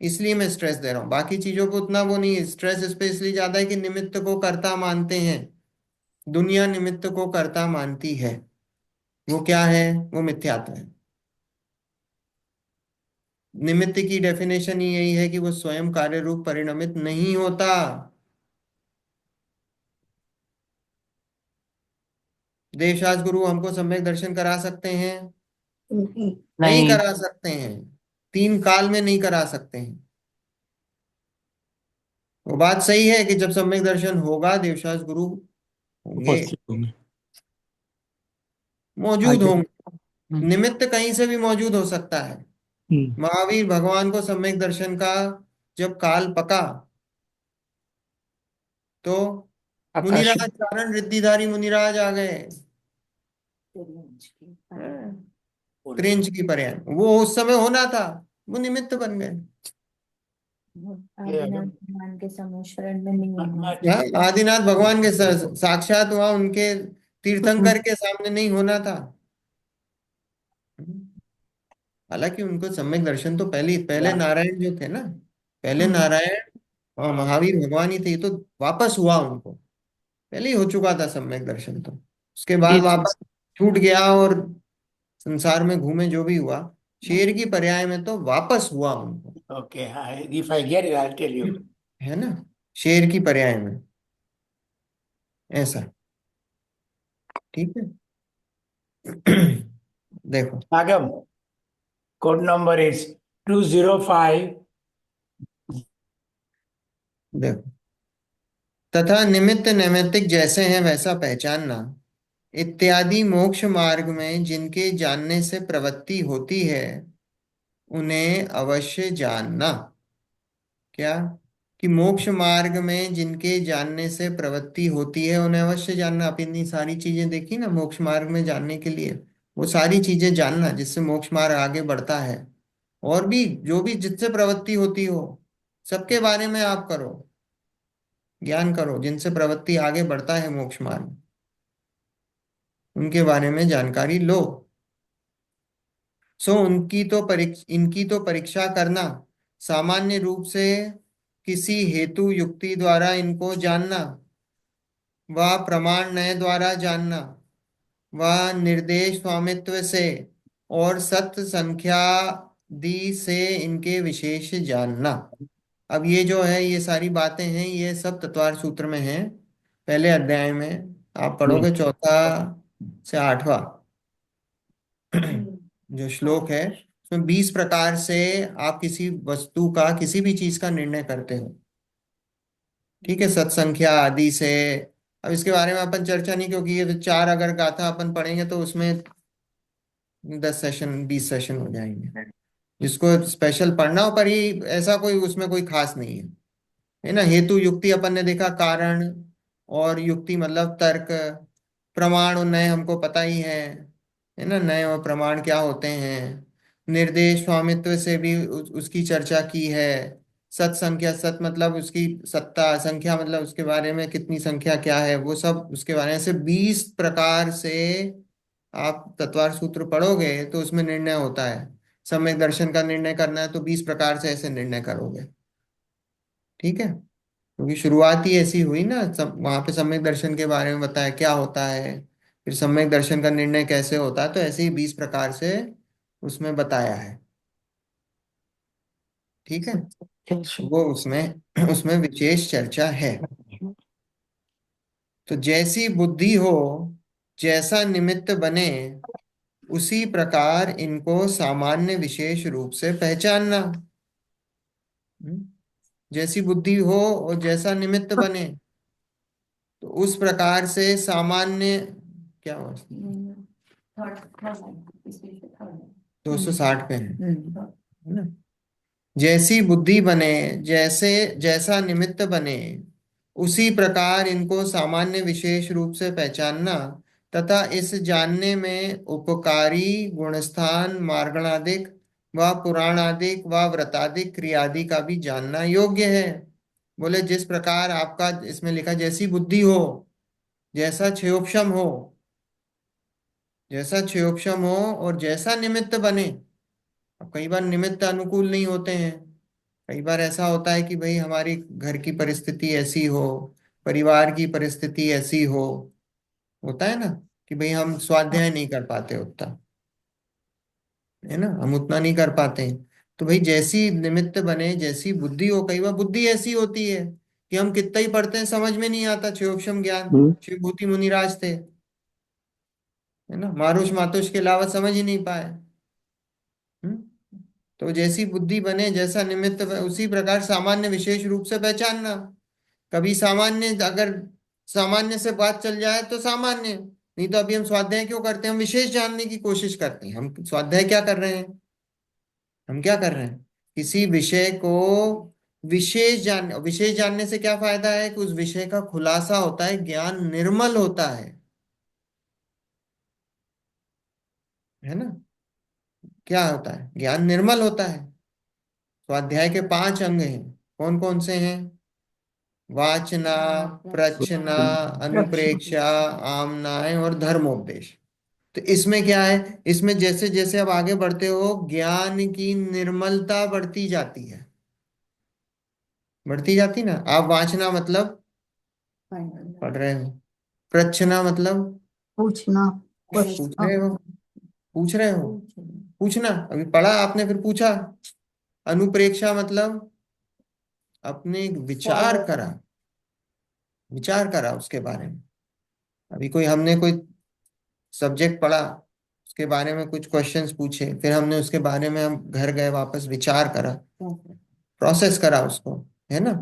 इसलिए मैं स्ट्रेस दे रहा हूँ। बाकी चीजों को उतना वो नहीं है, स्ट्रेस इस पे इसलिए ज्यादा है कि निमित्त को कर्ता मानते हैं। दुनिया निमित्त को कर्ता मानती है। वो क्या है? वो मिथ्यात्व है। निमित्त की डेफिनेशन ही यही है कि वो स्वयं कार्य रूप परिणमित नहीं होता। देवशास गुरु हमको सम्यक दर्शन करा सकते हैं? नहीं नहीं। करा सकते हैं। 3 काल में नहीं करा सकते हैं। वो बात सही है कि जब सम्यक दर्शन होगा देवशास गुरु होंगे, उपस्थित होंगे। मौजूद आगे। होंगे। निमित्त कहीं से भी मौजूद हो सकता है। हम्म महावीर भगवान को सम्यक दर्शन का जब काल पका, तो आकाश मुनिराज, चारण रिद्धिधारी मुनिराज आ गए। त्रिंच की पर्याय वो उस समय होना था, वो निमित्त बन गए। आदिनाथ भगवान के समूह शरण में नहीं होना। हाँ, आदिनाथ भगवान के साक्षात वहां उनके तीर्थंकर के सामने नहीं होना था। हालांकि उनको सम्यक दर्शन तो पहले पहले नारायण जो थे ना, पहले नारायण और महावीर भगवान ही थे। ये तो वापस हुआ उनको, पहले ही हो चुका था सम्यक दर्शन तो। उसके बाद इस वापस छूट गया और संसार में घूमे, जो भी हुआ। शेर की पर्याय में तो वापस हुआ उनको। Okay, if I get it, I'll tell you. है ना। शेर की पर्याय में ऐसा। ठीक है। देखो, Agam, code number is 205. देखो, तथा निमित्त नैमित्तिक जैसे हैं वैसा पहचानना इत्यादि मोक्ष मार्ग में जिनके जानने से प्रवृत्ति होती है उन्हें अवश्य जानना। क्या? कि मोक्ष मार्ग में जिनके जानने से प्रवृत्ति होती है उन्हें अवश्य जानना। आप इतनी सारी चीजें देखी ना मोक्ष मार्ग में जानने के लिए, वो सारी चीजें जानना जिससे मोक्ष मार्ग आगे बढ़ता है। और भी जो भी जिससे प्रवृत्ति होती हो, सबके बारे में आप करो, ज्ञान करो, जिनसे प्रवृत्ति आगे बढ़ता है मोक्ष मार्ग, उनके बारे में जानकारी लो। सो इनकी तो परीक्षा करना, सामान्य रूप से किसी हेतु युक्ति द्वारा इनको जानना, व प्रमाण नय द्वारा जानना, व निर्देश स्वामित्व से और सत्य संख्या दी से इनके विशेष जानना। अब ये जो है, ये सारी बातें हैं, ये सब तत्वार सूत्र में है, पहले अध्याय में। आप पढ़ोगे चौथा से 8वां जो श्लोक है, उसमें 20 प्रकार से आप किसी वस्तु का, किसी भी चीज का निर्णय करते हो। ठीक है, सत्संख्या आदि से। अब इसके बारे में अपन चर्चा नहीं, क्योंकि ये तो 4 अगर गाथा अपन पढ़ेंगे तो उसमें 10 सेशन 20 सेशन हो जाएंगे। जिसको स्पेशल पढ़ना हो, पर ये ऐसा कोई उसमें कोई खास नहीं है ना। हेतु युक्ति अपन ने देखा, कारण और युक्ति मतलब तर्क, प्रमाण और नए हमको पता ही है ना, नए और प्रमाण क्या होते हैं। निर्देश स्वामित्व से भी उसकी चर्चा की है। सत संख्या, सत मतलब उसकी सत्ता, संख्या मतलब उसके बारे में कितनी संख्या क्या है, वो सब उसके बारे में से 20 प्रकार से आप तत्वार सूत्र पढ़ोगे तो उसमें निर्णय होता है। सम्यक दर्शन का निर्णय करना है तो 20 प्रकार से ऐसे निर्णय करोगे। ठीक है, क्योंकि शुरुआत ही ऐसी हुई ना, सब वहां पे सम्यक दर्शन के बारे में बताया क्या होता है, फिर सम्यक दर्शन का निर्णय कैसे होता है, तो ऐसे ही 20 प्रकार से उसमें बताया है। ठीक है, वो उसमें उसमें विशेष चर्चा है। तो जैसी बुद्धि हो, जैसा निमित्त बने, उसी प्रकार इनको सामान्य विशेष रूप से पहचानना। हम्म? जैसी बुद्धि हो और जैसा निमित्त बने, तो उस प्रकार से सामान्य, क्या हुआ, थर्ड थर्ड लाइन, इस पेज पे थर्ड लाइन। 260 पे है ना। जैसी बुद्धि बने, जैसे जैसा निमित्त बने, उसी प्रकार इनको सामान्य विशेष रूप से पहचानना, तथा इस जानने में उपकारी गुणस्थान मार्गणादिक व पुराणादिक व व्रतादिक क्रियादि का भी जानना योग्य है। बोले जिस प्रकार आपका इसमें लिखा, जैसी बुद्धि हो, जैसा क्षयोक्षम हो, जैसा क्षयोक्षम हो और जैसा निमित्त बने। अब कई बार निमित्त अनुकूल नहीं होते हैं। कई बार ऐसा होता है कि भाई हमारी घर की परिस्थिति ऐसी हो, परिवार की परिस्थिति ऐसी हो, होता है ना, कि भाई हम स्वाध्याय नहीं कर पाते उतना, है ना, हम उतना नहीं कर पाते हैं। तो भाई जैसी निमित्त बने, जैसी बुद्धि हो। कई बार बुद्धि ऐसी होती है कि हम कितना ही पढ़ते हैं समझ में नहीं आता, क्षयोक्षम ज्ञान, शिवभूति मुनिराज थे, है ना, मारुष मातुष के अलावा समझ ही नहीं पाए। हम्म? तो जैसी बुद्धि बने, जैसा निमित्त बने, उसी प्रकार सामान्य विशेष रूप से पहचानना। कभी सामान्य, अगर सामान्य से बात चल जाए तो सामान्य, नहीं तो अभी हम स्वाध्याय क्यों करते हैं, हम विशेष जानने की कोशिश करते हैं। हम स्वाध्याय क्या कर रहे हैं, हम क्या कर रहे हैं, किसी विषय को विशेष जानने से क्या फायदा है कि उस विषय का खुलासा होता है, ज्ञान निर्मल होता है ना। क्या होता है, ज्ञान निर्मल होता है। स्वाध्याय के 5 अंग हैं, कौन कौन से हैं, वाचना, प्रचना, अनुप्रेक्षा, आमनाय और धर्मोपदेश। तो इसमें क्या है, इसमें जैसे जैसे आप आगे बढ़ते हो ज्ञान की निर्मलता बढ़ती जाती है, बढ़ती जाती ना। आप वाचना मतलब पढ़ रहे हो, प्रचना मतलब पूछना पूछ क्वेश्चन रहे हो, पूछ रहे हो, पूछना, अभी पढ़ा आपने फिर पूछा। अनुप्रेक्षा मतलब अपने विचार करा, विचार करा उसके बारे में। अभी कोई, हमने कोई सब्जेक्ट पढ़ा, उसके बारे में कुछ क्वेश्चंस पूछे, फिर हमने उसके बारे में, हम घर गए वापस विचार करा, प्रोसेस करा उसको, है ना।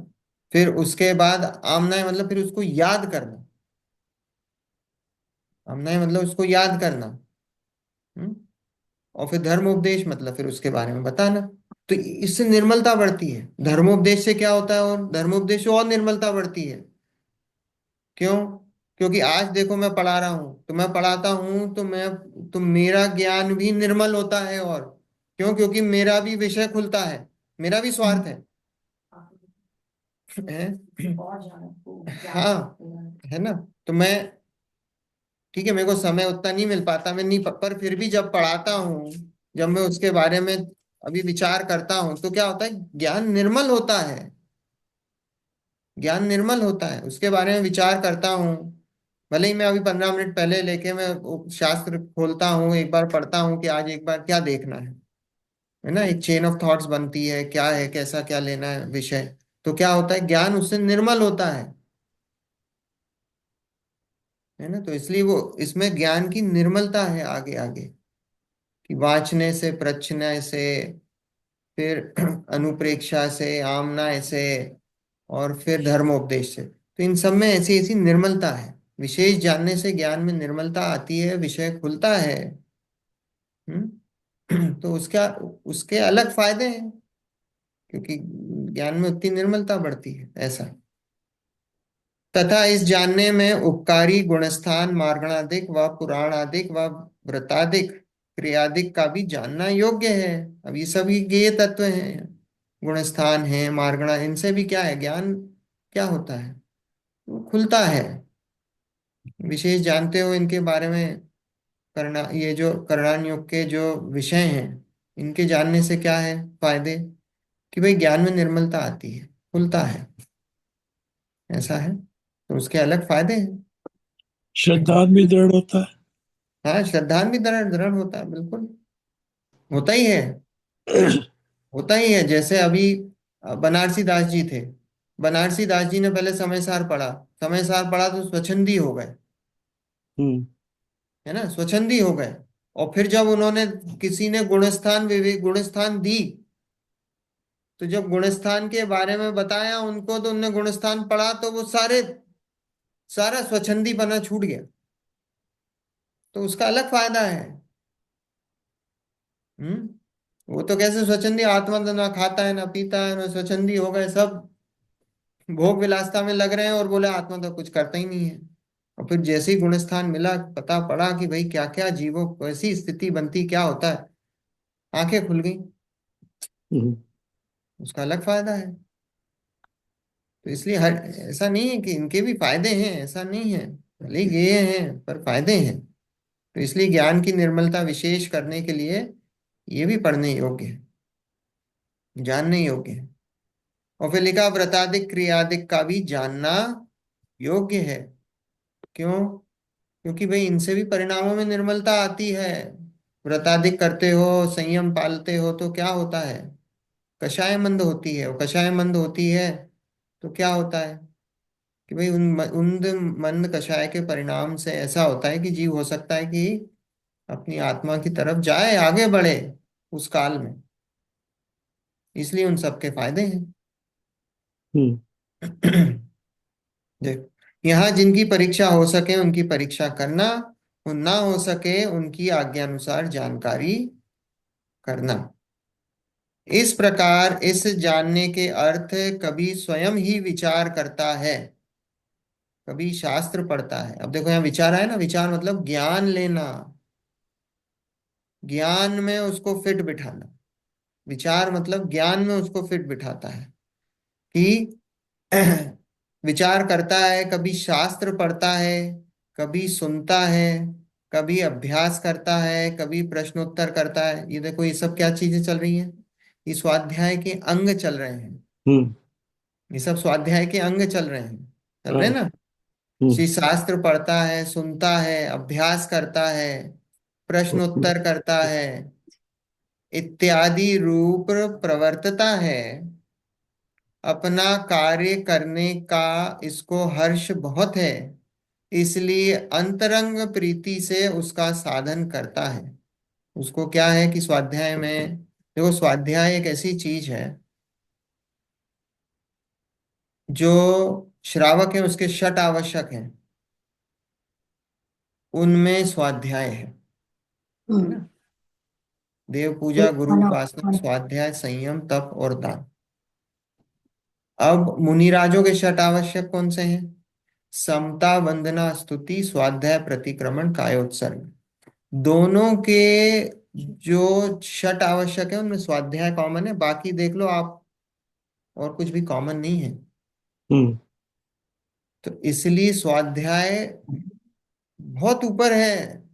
फिर उसके बाद आमना है मतलब फिर उसको याद करना, आमना है मतलब उसको याद करना। हम्म? और फिर धर्मोपदेश मतलब फिर उसके बारे में बताना। तो इससे निर्मलता बढ़ती है। धर्मोपदेश से क्या होता है, और धर्मोपदेश से और निर्मलता बढ़ती है। क्यों? क्योंकि आज देखो मैं पढ़ा रहा हूं, तो मैं पढ़ाता हूं तो मेरा ज्ञान भी निर्मल होता है। और क्यों? क्योंकि मेरा भी विषय खुलता है, मेरा भी स्वार्थ है। और ज्यादा को ज्ञान हाँ, प्राप्त हो रहा है। है ना। तो मैं, ठीक है, मेरे को समय उतना नहीं मिल पाता, मैं नहीं, पर फिर भी जब पढ़ाता हूँ, जब मैं उसके बारे में अभी विचार करता हूँ, तो क्या होता है, ज्ञान निर्मल होता है, ज्ञान निर्मल होता है, उसके बारे में विचार करता हूँ। भले ही मैं अभी 15 मिनट पहले लेके मैं वो शास्त्र खोलता हूँ, एक बार पढ़ता हूँ कि आज एक बार क्या देखना है ना, एक चेन ऑफ थॉट्स बनती है, क्या है, कैसा क्या लेना है विषय। तो क्या होता है, ज्ञान उससे निर्मल होता है ना। तो इसलिए वो, इसमें ज्ञान की निर्मलता है आगे आगे, कि वाचने से, प्रचने से, फिर अनुप्रेक्षा से, आमना से, और फिर धर्मोपदेश से। तो इन सब में ऐसी ऐसी निर्मलता है। विशेष जानने से ज्ञान में निर्मलता आती है, विषय खुलता है। तो उसका, उसके अलग फायदे हैं, क्योंकि ज्ञान में उतनी निर्मलता बढ़ती है, ऐसा। तथा इस जानने में उपकारी गुणस्थान मार्गणादिक व पुराणादिक व व्रतादिक क्रियादिक का भी जानना योग्य है। अब ये सभी ज्ञेय तत्व हैं, गुणस्थान है, मार्गणा, इनसे भी क्या है, ज्ञान क्या होता है, वो खुलता है। विशेष जानते हो इनके बारे में, करना, ये जो करणान योग के जो विषय हैं, इनके जानने से क्या है फायदे, कि भाई ज्ञान में निर्मलता आती है, खुलता है, ऐसा है, तो उसके अलग फायदे हैं। श्रद्धान भी दृढ़ होता है। हाँ, श्रद्धान भी दृढ़ दृढ़ होता है, बिल्कुल होता ही है, होता ही है। जैसे अभी बनारसी दास जी थे, बनारसी दास जी ने पहले समय सार पढ़ा, समय सार पढ़ा तो स्वच्छंदी हो गए, हम्म है ना, स्वच्छंदी हो गए। और फिर जब उन्होंने, किसी ने गुणस्थान विवेक गुणस्थान दी, तो जब गुणस्थान के बारे में बताया उनको, तो उनने गुणस्थान पढ़ा तो वो सारा स्वच्छंदी बना छूट गया, तो उसका अलग फायदा है। वो तो कैसे स्वच्छंदी, आत्मा तो ना खाता है ना पीता है, ना स्वच्छंदी हो गए सब, भोग विलासता में लग रहे हैं, और बोले आत्मा तो कुछ करता ही नहीं है। और फिर जैसे ही गुणस्थान मिला, पता पड़ा कि भाई क्या क्या जीवों को ऐसी स्थिति बनती, क्या होता है, आंखें खुल गई, हम्म उसका अलग फायदा है। तो इसलिए हर, ऐसा नहीं है कि इनके भी फायदे हैं, ऐसा नहीं है, भले ही ये हैं पर फायदे हैं। तो इसलिए ज्ञान की निर्मलता विशेष करने के लिए ये भी पढ़ने योग्य है, जानने योग्य है। और फिर लिखा व्रताधिक क्रियादिक का भी जानना योग्य है। क्यों? क्योंकि भाई इनसे भी परिणामों में निर्मलता आती है। व्रताधिक करते हो, संयम पालते हो, तो क्या होता है, कषाय मंद होती है। और कषाय मंद होती है तो क्या होता है कि भाई उन मंद कषाय के परिणाम से ऐसा होता है कि जीव हो सकता है कि अपनी आत्मा की तरफ जाए, आगे बढ़े उस काल में। इसलिए उन सबके फायदे हैं। हम्म देख, यहाँ जिनकी परीक्षा हो सके उनकी परीक्षा करना, और ना हो सके उनकी आज्ञानुसार जानकारी करना। इस प्रकार इस जानने के अर्थ कभी स्वयं ही विचार करता है, कभी शास्त्र पढ़ता है। अब देखो यहाँ विचार है ना, विचार मतलब ज्ञान लेना, ज्ञान में उसको फिट बिठाना। विचार मतलब ज्ञान में उसको फिट बिठाता है कि विचार करता है, कभी शास्त्र पढ़ता है, कभी सुनता है, कभी अभ्यास करता है, कभी प्रश्नोत्तर करता है। ये देखो, ये सब क्या चीजें चल रही हैं, ये स्वाध्याय के अंग चल रहे हैं, हम्म ये सब स्वाध्याय के अंग चल रहे हैं, चल रहे हाँ, हैं ना। हम्म श्री शास्त्र पढ़ता है, सुनता है, अभ्यास करता है, हम्म प्रश्नोत्तर करता है, इत्यादि रूप प्रवर्तता है। अपना कार्य करने का इसको हर्ष बहुत है, इसलिए अंतरंग प्रीति से उसका साधन करता है। उसको क्या है कि स्वाध्याय में, देखो स्वाध्याय एक ऐसी चीज है, जो श्रावक है उसके षट आवश्यक हैं, उनमें स्वाध्याय है ना। देव पूजा, एक गुरु उपासना, स्वाध्याय, संयम, तप और दान। अब मुनिराजों के षट आवश्यक कौन से हैं? समता, वंदना, स्तुति, स्वाध्याय, प्रतिक्रमण, कायोत्सर्ग। दोनों के जो षट आवश्यक है उनमें स्वाध्याय कॉमन है, बाकी देख लो आप, और कुछ भी कॉमन नहीं है। हम्म तो इसलिए स्वाध्याय बहुत ऊपर है।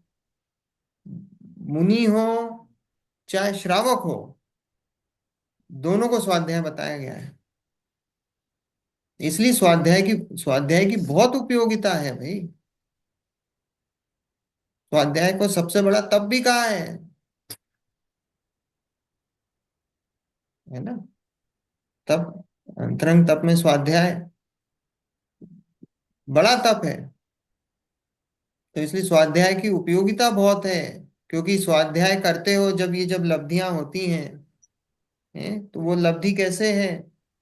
मुनि हो चाहे श्रावक हो, दोनों को स्वाध्याय बताया गया है। इसलिए स्वाध्याय की बहुत उपयोगिता है भाई। स्वाध्याय को सबसे बड़ा तप भी कहा है ना। तप, अंतरंग तप में स्वाध्याय बड़ा तप है। तो इसलिए स्वाध्याय की उपयोगिता बहुत है, क्योंकि स्वाध्याय करते हो जब, ये जब लब्धियां होती हैं, तो वो लब्धि कैसे है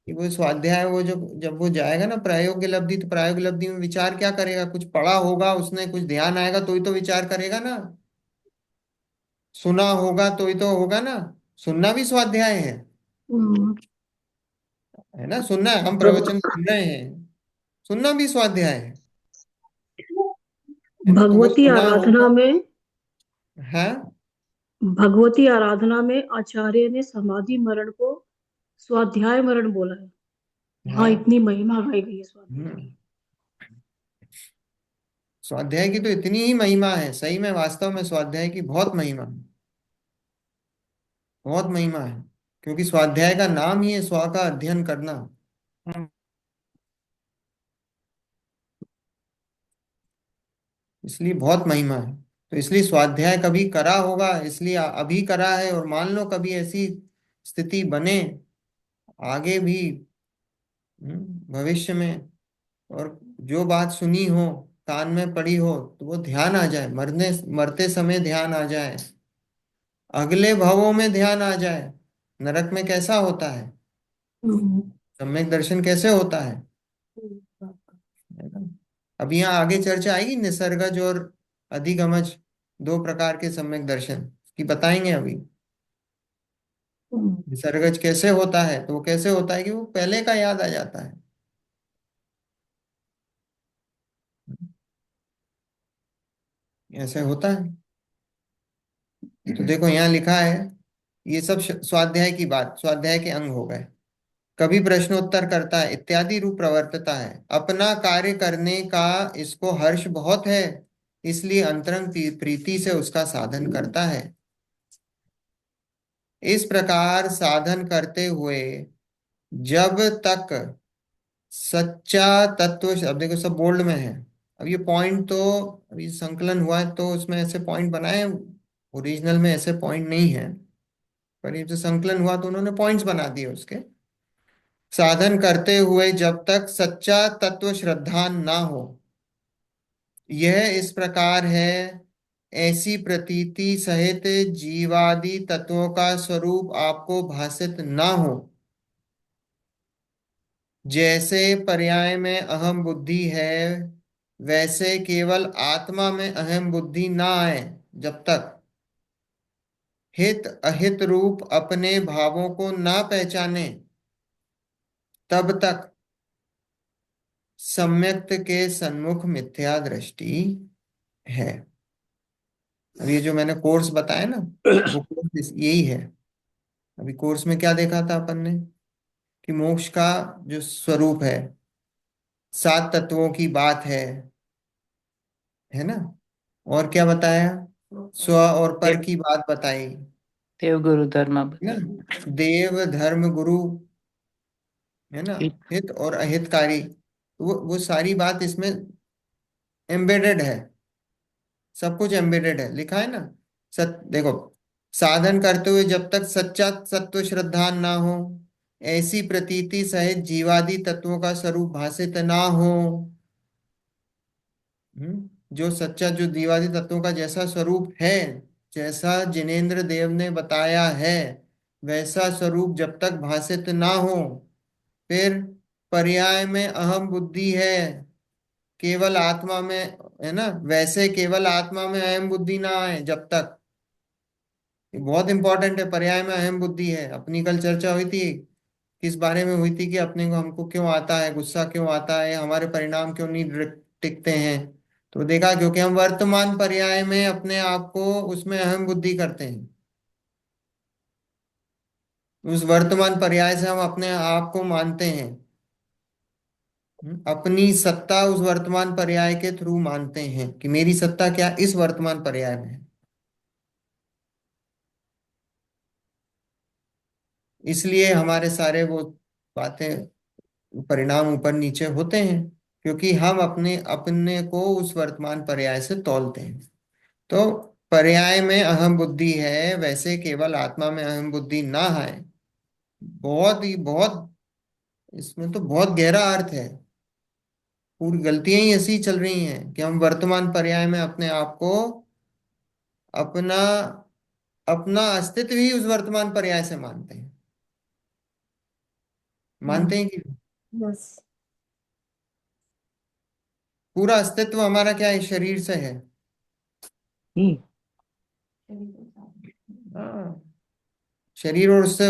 कि वो स्वाध्याय, वो जब वो जाएगा ना प्रायोगिक लब्धि, तो प्रायोगिक लब्धि में विचार क्या करेगा, कुछ पढ़ा होगा उसने, कुछ ध्यान आएगा तो ही तो विचार करेगा ना, सुना होगा तो ही तो होगा ना। सुनना भी स्वाध्याय है ना। सुनना है, हम प्रवचन सुन रहे हैं, सुनना भी स्वाध्याय है ना। तो वो भगवती सुना आराधना होगा में है। भगवती आराधना में आचार्य ने समाधि मरण को स्वाध्याय मरण बोला है। वहां हाँ। इतनी महिमा गाई गई है स्वाध्याय हम्म। की। स्वाध्याय की तो इतनी ही महिमा है, सही में वास्तव में स्वाध्याय की बहुत महिमा है, बहुत महिमा है। क्योंकि स्वाध्याय का नाम ही है स्व का अध्ययन करना, इसलिए बहुत महिमा है। तो इसलिए स्वाध्याय कभी करा होगा, इसलिए अभी करा है, और मान लो कभी ऐसी स्थिति बने आगे भी, भविष्य में, और जो बात सुनी हो, कान में पड़ी हो, तो वो ध्यान आ जाए, मरने मरते समय ध्यान आ जाए, अगले भवों में ध्यान आ जाए, नरक में कैसा होता है, हम्म। सम्यक दर्शन कैसे होता है ना। अब यहाँ आगे चर्चा आएगी निसर्गज और अधिगमज, दो प्रकार के सम्यक दर्शन की बताएंगे अभी। निसर्गज कैसे होता है, तो वो कैसे होता है कि वो पहले का याद आ जाता है। ऐसे होता है। तो देखो यहाँ लिखा है, ये सब स्वाध्याय की बात, स्वाध्याय के अंग हो गए। कभी प्रश्नोत्तर करता है इत्यादि रूप प्रवर्तता है, अपना कार्य करने का इसको हर्ष बहुत है, इसलिए अंतरंग प्रीति से उसका साधन करता है। इस प्रकार साधन करते हुए जब तक सच्चा तत्व, अब देखो सब बोल्ड में है। अब ये पॉइंट तो अभी संकलन हुआ है तो उसमें ऐसे पॉइंट बनाए, ओरिजिनल में ऐसे पॉइंट नहीं है, पर ये जो संकलन हुआ तो उन्होंने पॉइंट्स बना दिए उसके। साधन करते हुए जब तक सच्चा तत्व श्रद्धान ना हो, यह इस प्रकार है, ऐसी प्रतीति सहित जीवादि तत्वों का स्वरूप आपको भासित ना हो। जैसे पर्याय में अहम बुद्धि है, वैसे केवल आत्मा में अहम बुद्धि ना आए जब तक हित अहित रूप अपने भावों को ना पहचाने, तब तक सम्यक्त के सन्मुख मिथ्या दृष्टि है। अब ये जो मैंने कोर्स बताया ना, वो कोर्स यही है। अभी कोर्स में क्या देखा था अपन ने, कि मोक्ष का जो स्वरूप है, सात तत्वों की बात है ना। और क्या बताया, स्व और पर की बात बताई, देव गुरु धर्म है ना। देव धर्म गुरु, है ना, हित और अहितकारी, वो सारी बात इसमें एम्बेडेड है, सब कुछ एम्बेडेड है, लिखा है ना। देखो, साधन करते हुए जब तक सच्चा सत्व श्रद्धा ना हो, ऐसी प्रतीति सहित जीवादि तत्वों का स्वरूप भाषित ना हो। जो सच्चा, जो जीवादि तत्वों का जैसा स्वरूप है, जैसा जिनेन्द्र देव ने बताया है, वैसा स्वरूप जब तक भाषित ना हो, फिर पर्याय में अहम बुद्धि है, केवल आत्मा में, है ना, वैसे केवल आत्मा में अहम बुद्धि ना आए जब तक। ये बहुत इंपॉर्टेंट है, पर्याय में अहम बुद्धि है। अपनी कल चर्चा हुई थी, किस बारे में हुई थी, कि अपने को, हमको क्यों आता है गुस्सा, क्यों आता है, हमारे परिणाम क्यों नहीं टिकते हैं। तो देखा, क्योंकि हम वर्तमान पर्याय में अपने आप को उसमें अहम बुद्धि करते हैं, उस वर्तमान पर्याय से हम अपने आप को मानते हैं। अपनी सत्ता उस वर्तमान पर्याय के थ्रू मानते हैं, कि मेरी सत्ता क्या इस वर्तमान पर्याय में है। इसलिए हमारे सारे वो बातें, परिणाम ऊपर नीचे होते हैं, क्योंकि हम अपने अपने को उस वर्तमान पर्याय से तौलते हैं। तो पर्याय में अहम बुद्धि है, वैसे केवल आत्मा में अहम बुद्धि ना है। बहुत ही बहुत, इसमें तो बहुत गहरा अर्थ है। पूरी गलतियां ही ऐसी चल रही हैं कि हम वर्तमान पर्याय में अपने आप को, अपना अपना अस्तित्व ही उस वर्तमान पर्याय से मानते हैं। मानते हैं कि बस। पूरा अस्तित्व हमारा क्या है, शरीर से है। हम्म। हाँ, शरीर और उससे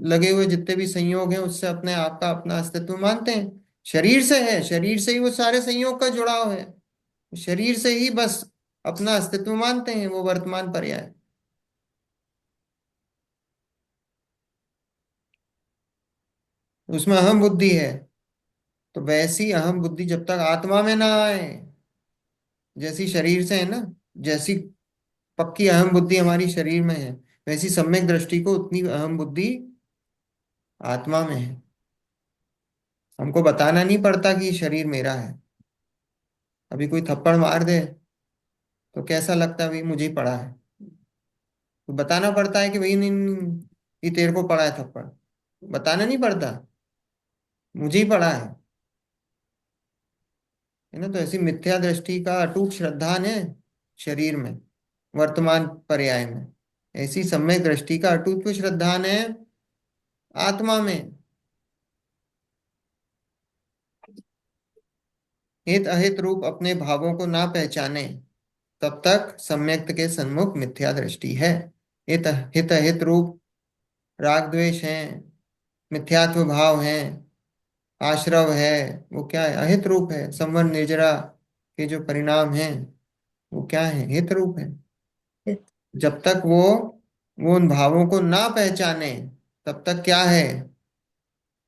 लगे हुए जितने भी संयोग हैं, उससे अपने आप का अपना अस्तित्व मानते हैं। शरीर से है, शरीर से ही वो सारे संयोग का जुड़ाव है, शरीर से ही बस अपना अस्तित्व मानते हैं, वो वर्तमान पर्याय। उसमें अहम बुद्धि है, तो वैसी अहम बुद्धि जब तक आत्मा में ना आए, जैसी शरीर से है ना, जैसी पक्की अहम बुद्धि हमारी शरीर में है, वैसी सम्यक दृष्टि को उतनी अहम बुद्धि आत्मा में है। हमको बताना नहीं पड़ता कि शरीर मेरा है। अभी कोई थप्पड़ मार दे तो कैसा लगता है, भाई मुझे ही पड़ा है। तो बताना पड़ता है कि भाई नहीं, नहीं, ये तेरे को पड़ा है थप्पड़, बताना नहीं पड़ता, मुझे ही पड़ा है ना। तो ऐसी मिथ्या दृष्टि का अटूट श्रद्धान है शरीर में, वर्तमान पर्याय में। ऐसी सम्यक दृष्टि का अटूट श्रद्धान है आत्मा में। हित अहित रूप अपने भावों को ना पहचाने तब तक सम्यक्त के सन्मुख मिथ्या दृष्टि है। हित हित अहित रूप राग द्वेष है, मिथ्यात्व भाव है, आश्रव है, वो क्या है, अहित रूप है। संवर निर्जरा के जो परिणाम हैं वो क्या है, हित रूप है। जब तक वो उन भावों को ना पहचाने तब तक क्या है,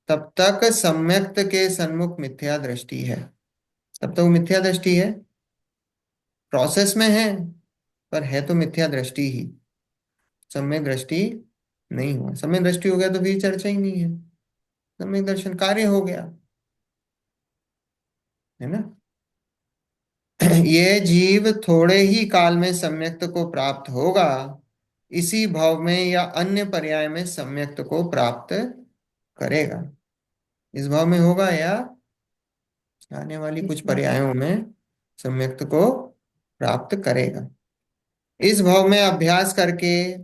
तब तक सम्यक्त के सन्मुख मिथ्या दृष्टि है। तब तक वो मिथ्या दृष्टि है, प्रोसेस में है, पर है तो मिथ्या दृष्टि ही। सम्यक दृष्टि नहीं हुआ। सम्यक दृष्टि हो गया तो फिर चर्चा ही नहीं है, सम्यक दर्शन कार्य हो गया, है ना। ये जीव थोड़े ही काल में सम्यक्त को प्राप्त होगा, इसी भाव में या अन्य पर्याय में सम्यक्त को प्राप्त करेगा। इस भाव में होगा या आने वाली कुछ पर्यायों में सम्यक्त को प्राप्त करेगा। इस भाव में अभ्यास करके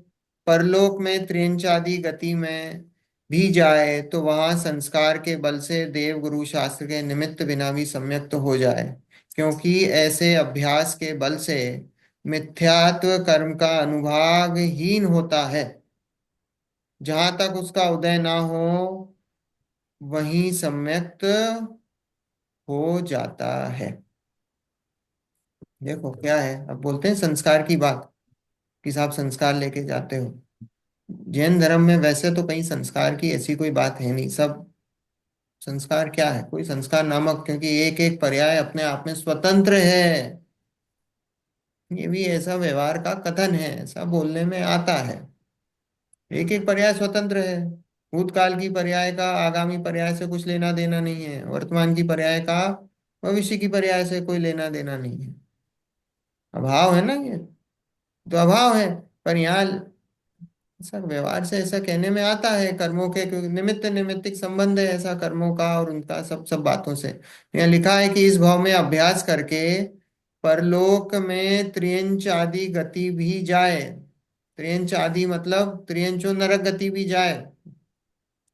परलोक में त्रियंचादि गति में भी जाए तो वहां संस्कार के बल से देव गुरु शास्त्र के निमित्त बिना भी सम्यक्त हो जाए, क्योंकि ऐसे अभ्यास के बल से मिथ्यात्व कर्म का अनुभागहीन होता है। जहां तक उसका उदय ना हो वहीं सम्यक्त हो जाता है। देखो क्या है, अब बोलते हैं संस्कार की बात कि साहब संस्कार लेके जाते हो। जैन धर्म में वैसे तो कहीं संस्कार की ऐसी कोई बात है नहीं। सब संस्कार क्या है, कोई संस्कार नामक, क्योंकि एक एक पर्याय अपने आप में स्वतंत्र है। ये भी ऐसा व्यवहार का कथन है, ऐसा बोलने में आता है। एक एक पर्याय स्वतंत्र है। भूतकाल की पर्याय का आगामी पर्याय से कुछ लेना देना नहीं है, वर्तमान की पर्याय का भविष्य की पर्याय से कोई लेना देना नहीं है। अभाव है ना ये, तो अभाव है। पर यहाँ ऐसा व्यवहार से ऐसा कहने में आता है कर्मों के, क्योंकि निमित्त निमित्तिक संबंध है ऐसा कर्मों का और उनका, सब सब बातों से। यहाँ लिखा है कि इस भाव में अभ्यास करके परलोक में त्रियंच आदि गति भी जाए। त्रियंच आदि मतलब त्रियंचो नरक गति भी जाए,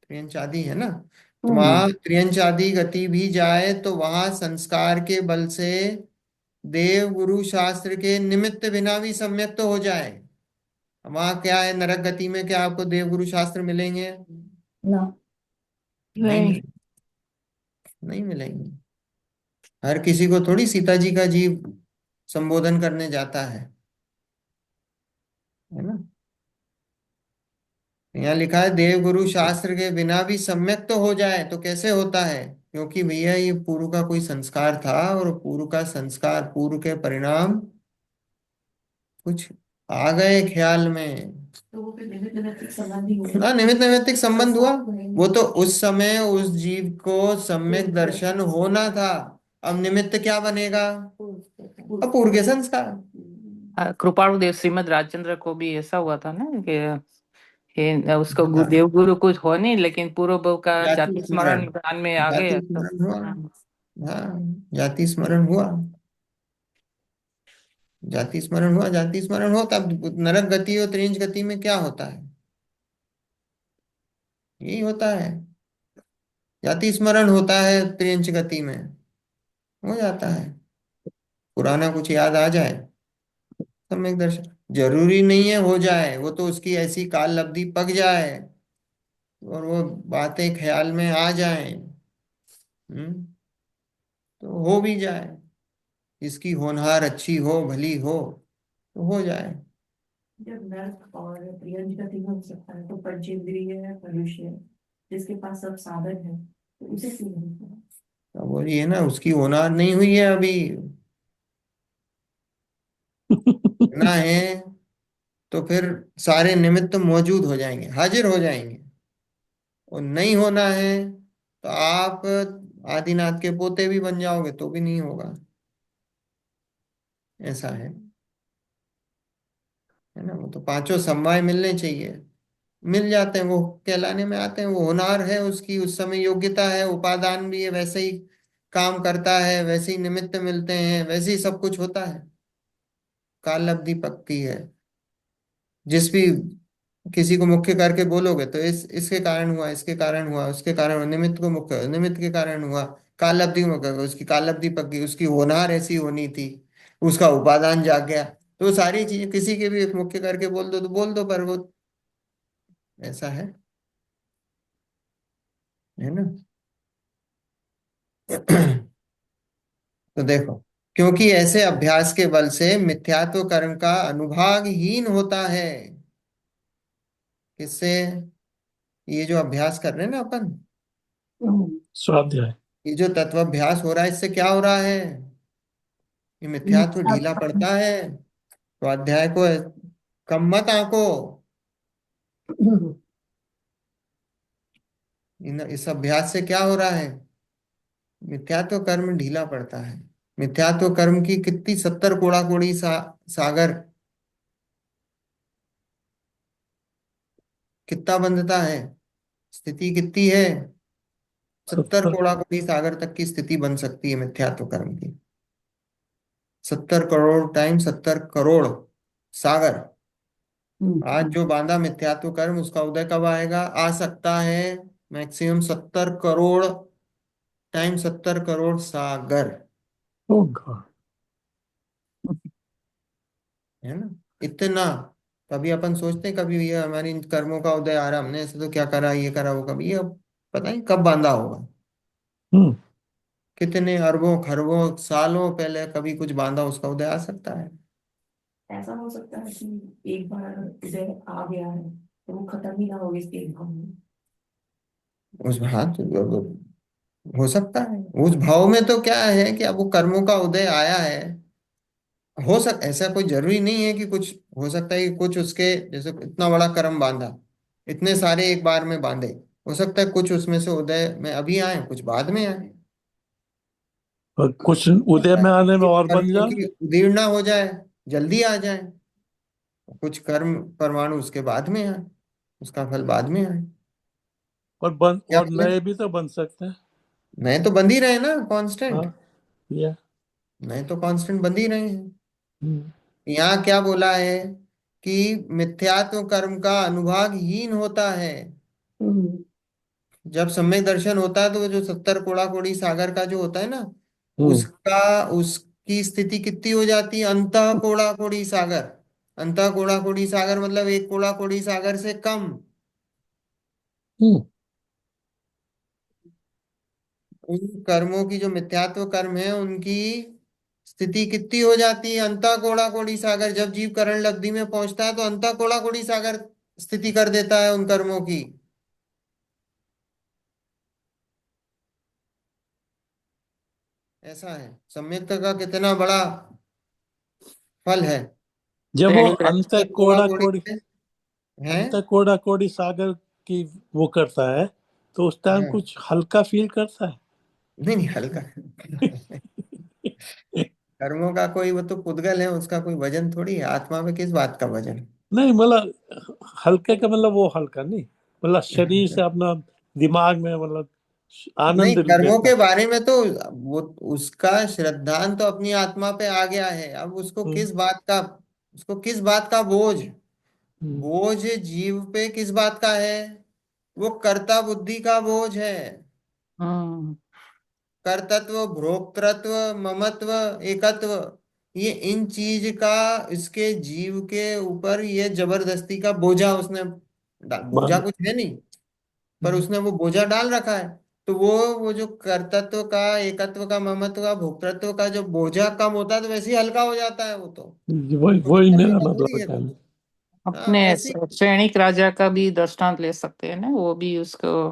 त्रियंच आदि है ना। तो वहां त्रियंच आदि गति भी जाए तो वहां संस्कार के बल से देव गुरु शास्त्र के निमित्त बिना भी सम्यक्त तो हो जाए। वहां क्या है, नरक गति में क्या आपको देव गुरु शास्त्र मिलेंगे? ना। नहीं नहीं। मिलेंगे, नहीं मिलेंगे। हर किसी को थोड़ी सीता जी का जीव संबोधन करने जाता है ना। यहाँ लिखा है देव गुरु शास्त्र के बिना भी सम्यक तो हो जाए, तो कैसे होता है? क्योंकि भैया ये पूर्व का कोई संस्कार था और पूर्व का संस्कार, पूर्व के परिणाम कुछ आ गए ख्याल में। तो वो फिर निमित्त नैमित्तिक संबंध ही हुआ। हाँ, निमित्त नैमित्तिक संबंध हुआ। संस्कार वो तो उस समय उस जीव को सम्यक दर्शन होना था। अब निमित्त क्या बनेगा? अपूर्व के संस्कार। कृपाणु देव श्रीमद राजचंद्र को भी ऐसा हुआ था ना कि उसको हाँ, देव गुरु कुछ हो नहीं, लेकिन पूर्व का जाति जाति स्मरण, स्मरण ध्यान में आ जाति गया तो स्मरण हुआ। हाँ, जाति स्मरण हुआ, जाति स्मरण हुआ, जाति स्मरण हो तब नरक गति और त्रिंच गति में क्या होता है? यही होता है, जाति स्मरण होता है त्रिंच गति में, हो जाता है। पुराना कुछ याद आ जाए, सम्यक दर्शन जरूरी नहीं है हो जाए, वो तो उसकी ऐसी काल लब्धि पक जाए और वो बातें ख्याल में आ जाएं। तो हो भी जाए, इसकी होनहार अच्छी हो, भली हो, तो हो जाए। जब नर्क और यज्ञ का तीनों हो सकता है तो पंच इंद्रिय है, मनुष्य है, जिसके पास सब साधन है, तो उसे क्यों नहीं करा? तो बोलिए ना, उसकी होनहार नहीं हुई है अभी, ना है, तो फिर सारे निमित्त मौजूद हो जाएंगे, हाजिर हो जाएंगे। और नहीं होना है तो आप आदिनाथ के पोते भी बन जाओगे तो भी नहीं होगा। ऐसा है ना। वो तो पांचों समवाय मिलने चाहिए, मिल जाते हैं, वो कहलाने में आते हैं। वो होनहार है उसकी, उस समय योग्यता है, उपादान भी है, वैसे ही काम करता है, वैसे ही निमित्त मिलते हैं, वैसे ही सब कुछ होता है। काल अवधि पक्की है। जिस भी किसी को मुख्य करके बोलोगे तो इसके कारण हुआ, इसके कारण हुआ, उसके कारण हुआ, निमित्त को मुख्य, निमित्त के कारण हुआ, काल अवधि मुख्य, उसकी काल अवधि पक्की, उसकी होनहार ऐसी होनी थी, उसका उपादान जाग गया। तो वो सारी चीजें किसी के भी एक मुख्य करके बोल दो तो बोल दो, पर वो ऐसा है ना। तो देखो, क्योंकि ऐसे अभ्यास के बल से मिथ्यात्व कर्म का अनुभागहीन होता है। किससे? ये जो अभ्यास कर रहे हैं ना अपन, स्वाध्याय। ये जो तत्वाभ्यास हो रहा है, इससे क्या हो रहा है? ये मिथ्यात्व ढीला पड़ता है। तो अध्याय को कम मत आंको। इस अभ्यास से क्या हो रहा है? मिथ्यात्व कर्म ढीला पड़ता है। मिथ्यात्व कर्म की कितनी 70 कोड़ा कोड़ी सागर कितना बंधता है, स्थिति कितनी है? 70 70। कोड़ा कोड़ी सागर तक की स्थिति बन सकती है मिथ्यात्व कर्म की। 70 करोड़ टाइम 70 करोड़ सागर। आज जो बांधा मिथ्यात्व कर्म, उसका उदय कब आएगा? आ सकता है मैक्सिमम 70 करोड़ टाइम 70 करोड़ सागर। ओ गॉड। है ना, इतना। कभी अपन सोचते हैं कभी ये हमारी इन कर्मों का उदय आ रहा, हमने ऐसे तो क्या करा, ये करा, वो कभी, ये अब पता नहीं कब बांधा होगा। हम्म। कितने अरबों खरबों सालों पहले कभी कुछ बांधा, उसका उदय आ सकता है। ऐसा हो सकता है कि एक बार अगर उदय आ गया है तो वो खत्म ही ना हो इसके एक भाव में। उस हाँ, तो हो सकता है। उस भाव में तो क्या है कि अब वो कर्मों का उदय आया है। ऐसा कोई जरूरी नहीं है कि कुछ, हो सकता है कि कुछ उसके, जैसे इतना बड़ा कर्म बांधा, इतने सारे एक बार में बांधे, हो सकता है कुछ उसमें से उदय में अभी आए, कुछ बाद में आए। और कुछ हो उदय सकता है में आने में कुछ और बन कर्मों जाए। की उदीर्णा हो जाए, जल्दी आ जाए। कुछ कर्म परमाणु उसके बाद में आए, उसका फल बाद में आए। क्या और बोले? नए भी तो बन सकते हैं। नए तो बंद ही रहे ना, हाँ। कांस्टेंट। या। नए तो कांस्टेंट बंद ही रहे हैं। हम्म। यहाँ क्या बोला है कि मिथ्यात्व कर्म का अनुभागहीन होता है। हम्म। जब सम्यक दर्शन होता है तो वो जो 70 कोड़ा कोड़ी सागर का जो होता है ना, हम्म। उसका, उसकी स्थिति कितनी हो जाती है? अंतः कोड़ा कोड़ी सागर। अंतः कोड़ा कोड़ी सागर मतलब 1 कोड़ा कोड़ी सागर से कम। हम्म। उन कर्मों की, जो मिथ्यात्व कर्म है, उनकी स्थिति कितनी हो जाती है? अंतः कोड़ा कोड़ी सागर। जब जीव करण लब्धि में पहुंचता है तो अंतः कोड़ा कोड़ी सागर स्थिति कर देता है उन कर्मों की। ऐसा है, सम्यक्ता का कितना बड़ा फल है। जब वो अंत जब कोड़ा कोड़ा कोड़ी कोड़ी में है। अंत कोड़ा कोड़ी सागर की वो करता है, तो उस टाइम हाँ, कुछ हल्का फील करता है। नहीं नहीं, हल्का। कर्मों का कोई, वो तो पुद्गल है, उसका कोई वजन थोड़ी है। आत्मा में किस बात का वजन? नहीं मतलब हल्के का मतलब वो हल्का नहीं, मतलब शरीर से अपना दिमाग में मतलब नहीं, आनंद कर्मों देता के है। बारे में तो वो, उसका श्रद्धांत तो अपनी आत्मा पे आ गया है। अब उसको हम्म। किस बात का, उसको किस बात का बोझ, हम्म। बोझ जीव पे किस बात का है? वो कर्ता बुद्धि का बोझ है। हम्म। कर्तृत्व, भोक्तृत्व, ममत्व, एकत्व, ये इन चीज का इसके जीव के ऊपर ये जबरदस्ती का बोझा उसने बोझा मान। कुछ है नहीं, पर हम्म। उसने वो बोझा डाल रखा है। तो वो जो कर्तृत्व का, एकत्व का, ममत्व का, भोक्तृत्व का जो बोझा कम होता है तो वैसे ही हल्का हो जाता है वो तो। वही तो वही करने मेरा का मतलब थोड़ी है है। कुछ। हाँ अपने वैसे ही। सैनिक राजा का भी दृष्टांत ले सकते हैं ना, वो भी उसको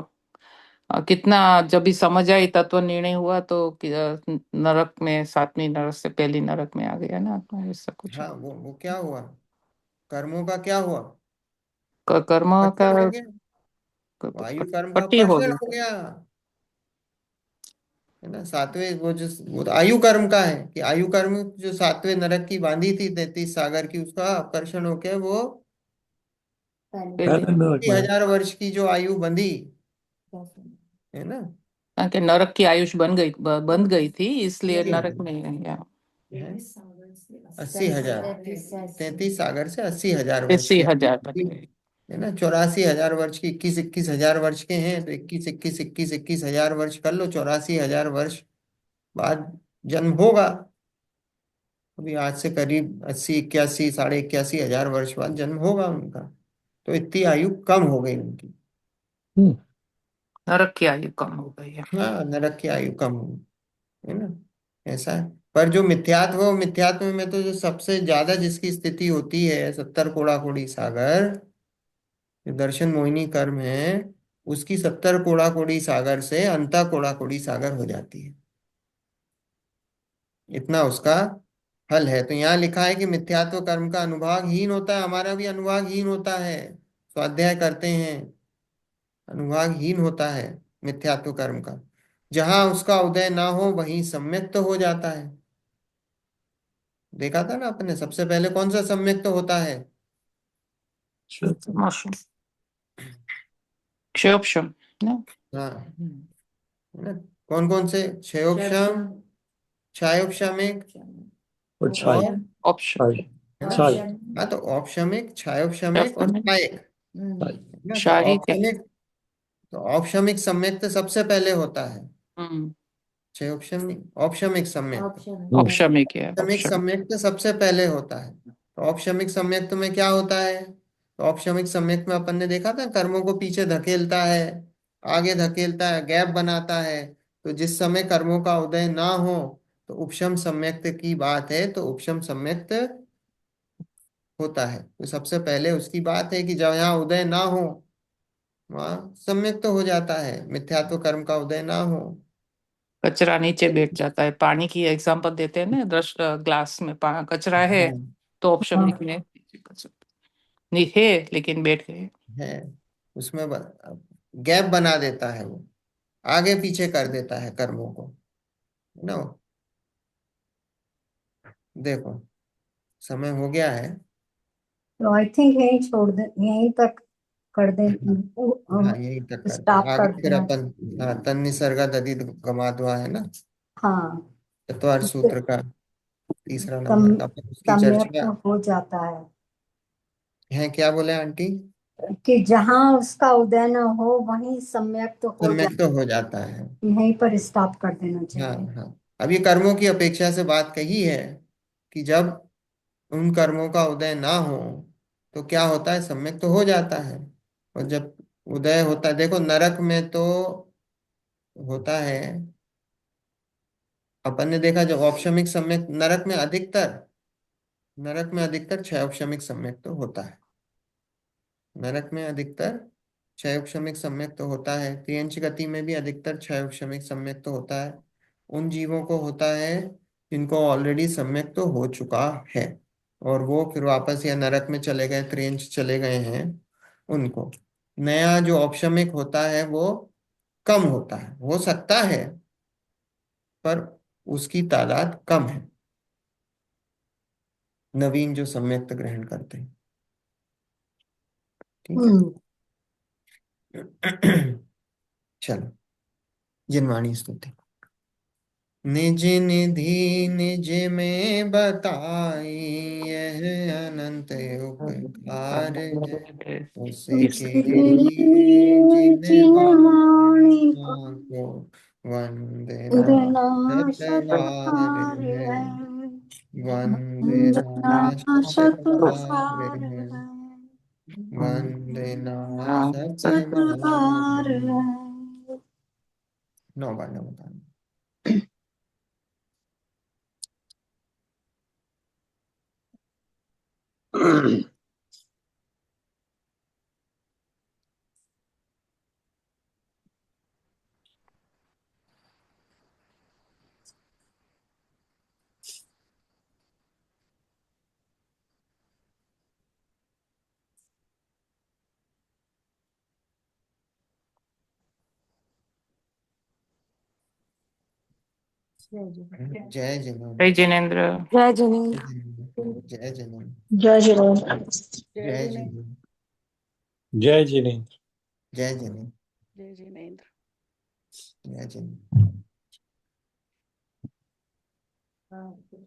कितना जब भी समझ आई तत्व निर्णय हुआ तो नरक में, सातवीं नरक से पहली नरक में आ गया ना, तो ऐसा कुछ हाँ वो क्या हुआ, कर्मों का क्या हुआ, कर्म का कर्षण हो गया, वायु कर्म का पट्टी हो कर्षण हो गई। गया, है ना। सातवें वो तो आयु कर्म का है कि आयु कर्म जो सातवें नरक की बांधी थी 33 सागर की, उसका आकर्षण होके वो पहले पहले नरक में है। 80,000 वर्ष की जो आयु बंधी, है ना, कि नरक की आयुष बन गई थी, इसलिए नहीं नरक में गया। है, 33 सागर से 80,000, 33 सागर से 80,000 वर्ष अस्सी की हजार बन आयु, गई। है ना। 84,000 वर्ष की, 21-21 हजार वर्ष के हैं, तो 21-21-21-21 हजार वर्ष कर लो, 84,000 वर्ष बाद जन्म होगा। अभी आज से करीब 80-81, 81,500 वर्ष बाद जन्म होगा उनका। तो इतनी आयु कम हो गई उनकी। हम्म, नरक की आयु कम हो गई है। हाँ नरक की आयु कम हो गई, है ना। ऐसा है। पर जो मिथ्यात्व, मिथ्यात्व में तो जो सबसे ज्यादा जिसकी स्थिति होती है 70 कोड़ा कोड़ी सागर, जो दर्शन मोहिनी कर्म है, उसकी 70 कोड़ा कोड़ी सागर से अंता कोड़ा कोड़ी सागर हो जाती है। इतना उसका फल है। तो यहाँ लिखा है कि मिथ्यात्व कर्म का अनुभागहीन होता है, हमारा भी अनुभागहीन होता है, स्वाध्याय करते हैं, अनुभागहीन होता है मिथ्यात्व कर्म का। जहां उसका उदय ना हो वहीं सम्यक तो हो जाता है। देखा था ना आपने, सबसे पहले कौन सा सम्यक तो होता है? मोक्ष, क्षयोपशम ना। हाँ, है ना। कौन कौन से? क्षयोपशम, क्षयोपशमिक और छाई और, ऑप्शन, छाई है ना। छाई हाँ तो औपशमिक, क्षयोपशमिक और क्षयिक, छाई। है ना। तो शाही क्या। औपशमिक, तो औपशमिक सम्यक तो सबसे पहले होता है। हम्म, क्षयोपशमिक, औपशमिक सम्यक, हम्म, ऑप्शन में क्या है, औपशमिक ऑप्शन। सम्यक तो सबसे पहले होता है। तो औपशमिक सम्यक में क्या होता है? तो औपशमिक सम्यक में अपन ने देखा था, कर्मों को पीछे धकेलता है, आगे धकेलता है, गैप बनाता है। तो जिस समय कर्मों का उदय ना हो तो उपशम सम्यक्त की बात है, तो उपशम सम्यक्त होता है। तो सबसे पहले उसकी बात है कि जब यहाँ उदय ना हो वहाँ सम्यक्त तो हो जाता है, मिथ्यात्व कर्म का उदय ना हो। कचरा नीचे बैठ जाता है, पानी की एग्जांपल देते हैं ना, ग्लास में कचरा है, हाँ तो ऑप्शन में नहीं है लेकिन बैठ गए। है, उसमें गैप बना देता है वो, आगे पीछे कर देता है कर्मों को, है ना। देखो समय हो गया है। तो आई थिंक यहीं छोड़ दे, यहीं तक कर दे, हाँ यही तक करते हैं, स्टॉप आगे कर फिर देना अपन, चाहिए। हाँ तन निसर्गा दधित गमाध्वा है ना, हाँ, चतवार उससे सूत्र का तीसरा सम, नंबर, अपन उसकी सम्यक चर्चा तो हो जाता है है। क्या बोले आंटी? कि जहां उसका उदय न हो वहीं सम्यक तो हो सम्यक्त जाता तो हो जाता है। है, यहीं पर स्टॉप कर देना हाँ चाहिए। हाँ। अब ये कर्मों की अपेक्षा से बात कही है कि जब उन कर्मों का उदय ना हो तो क्या होता है, सम्यक तो हो जाता है। और जब उदय होता है, देखो नरक में तो होता है, अपन ने देखा जब औपशमिक सम्यक, नरक में अधिकतर क्षयोपशमिक सम्यक तो होता है। नरक में अधिकतर क्षयोपशमिक सम्यक तो होता है, त्रियंच गति में भी अधिकतर क्षयोपशमिक सम्यक तो होता है। उन जीवों को होता है जिनको ऑलरेडी सम्यक तो हो चुका है, और वो फिर वापस या नरक में चले गए, त्रियंच चले गए हैं, उनको। नया जो औपशमिक होता है वो कम होता है, हो सकता है पर उसकी तादाद कम है, नवीन जो सम्यक ग्रहण करते हैं। ठीक है। हम्म। चलो, जिनवाणी स्तुति। निज निधि निज में बताई, यह अनंत उपकार है, उसके उसके लिए लिए जिन जिन वाणी को वाणियों को वंदना वंदना शतबार शतबार है, है, वंदना वंदना शतबार शतबार है, है, वंदना शतबार शतबार है। है। 9 बार न बताना। जय जिनेन्द्र। जय जिनेन्द्र। जय जिनेन्द्र। जय जिनेन्द्र। जय जिनेन्द्र। जय जिनेन्द्र। जय जिनेन्द्र। जय जिनेन्द्र। जय जिनेन्द्र। जय जिनेन्द्र।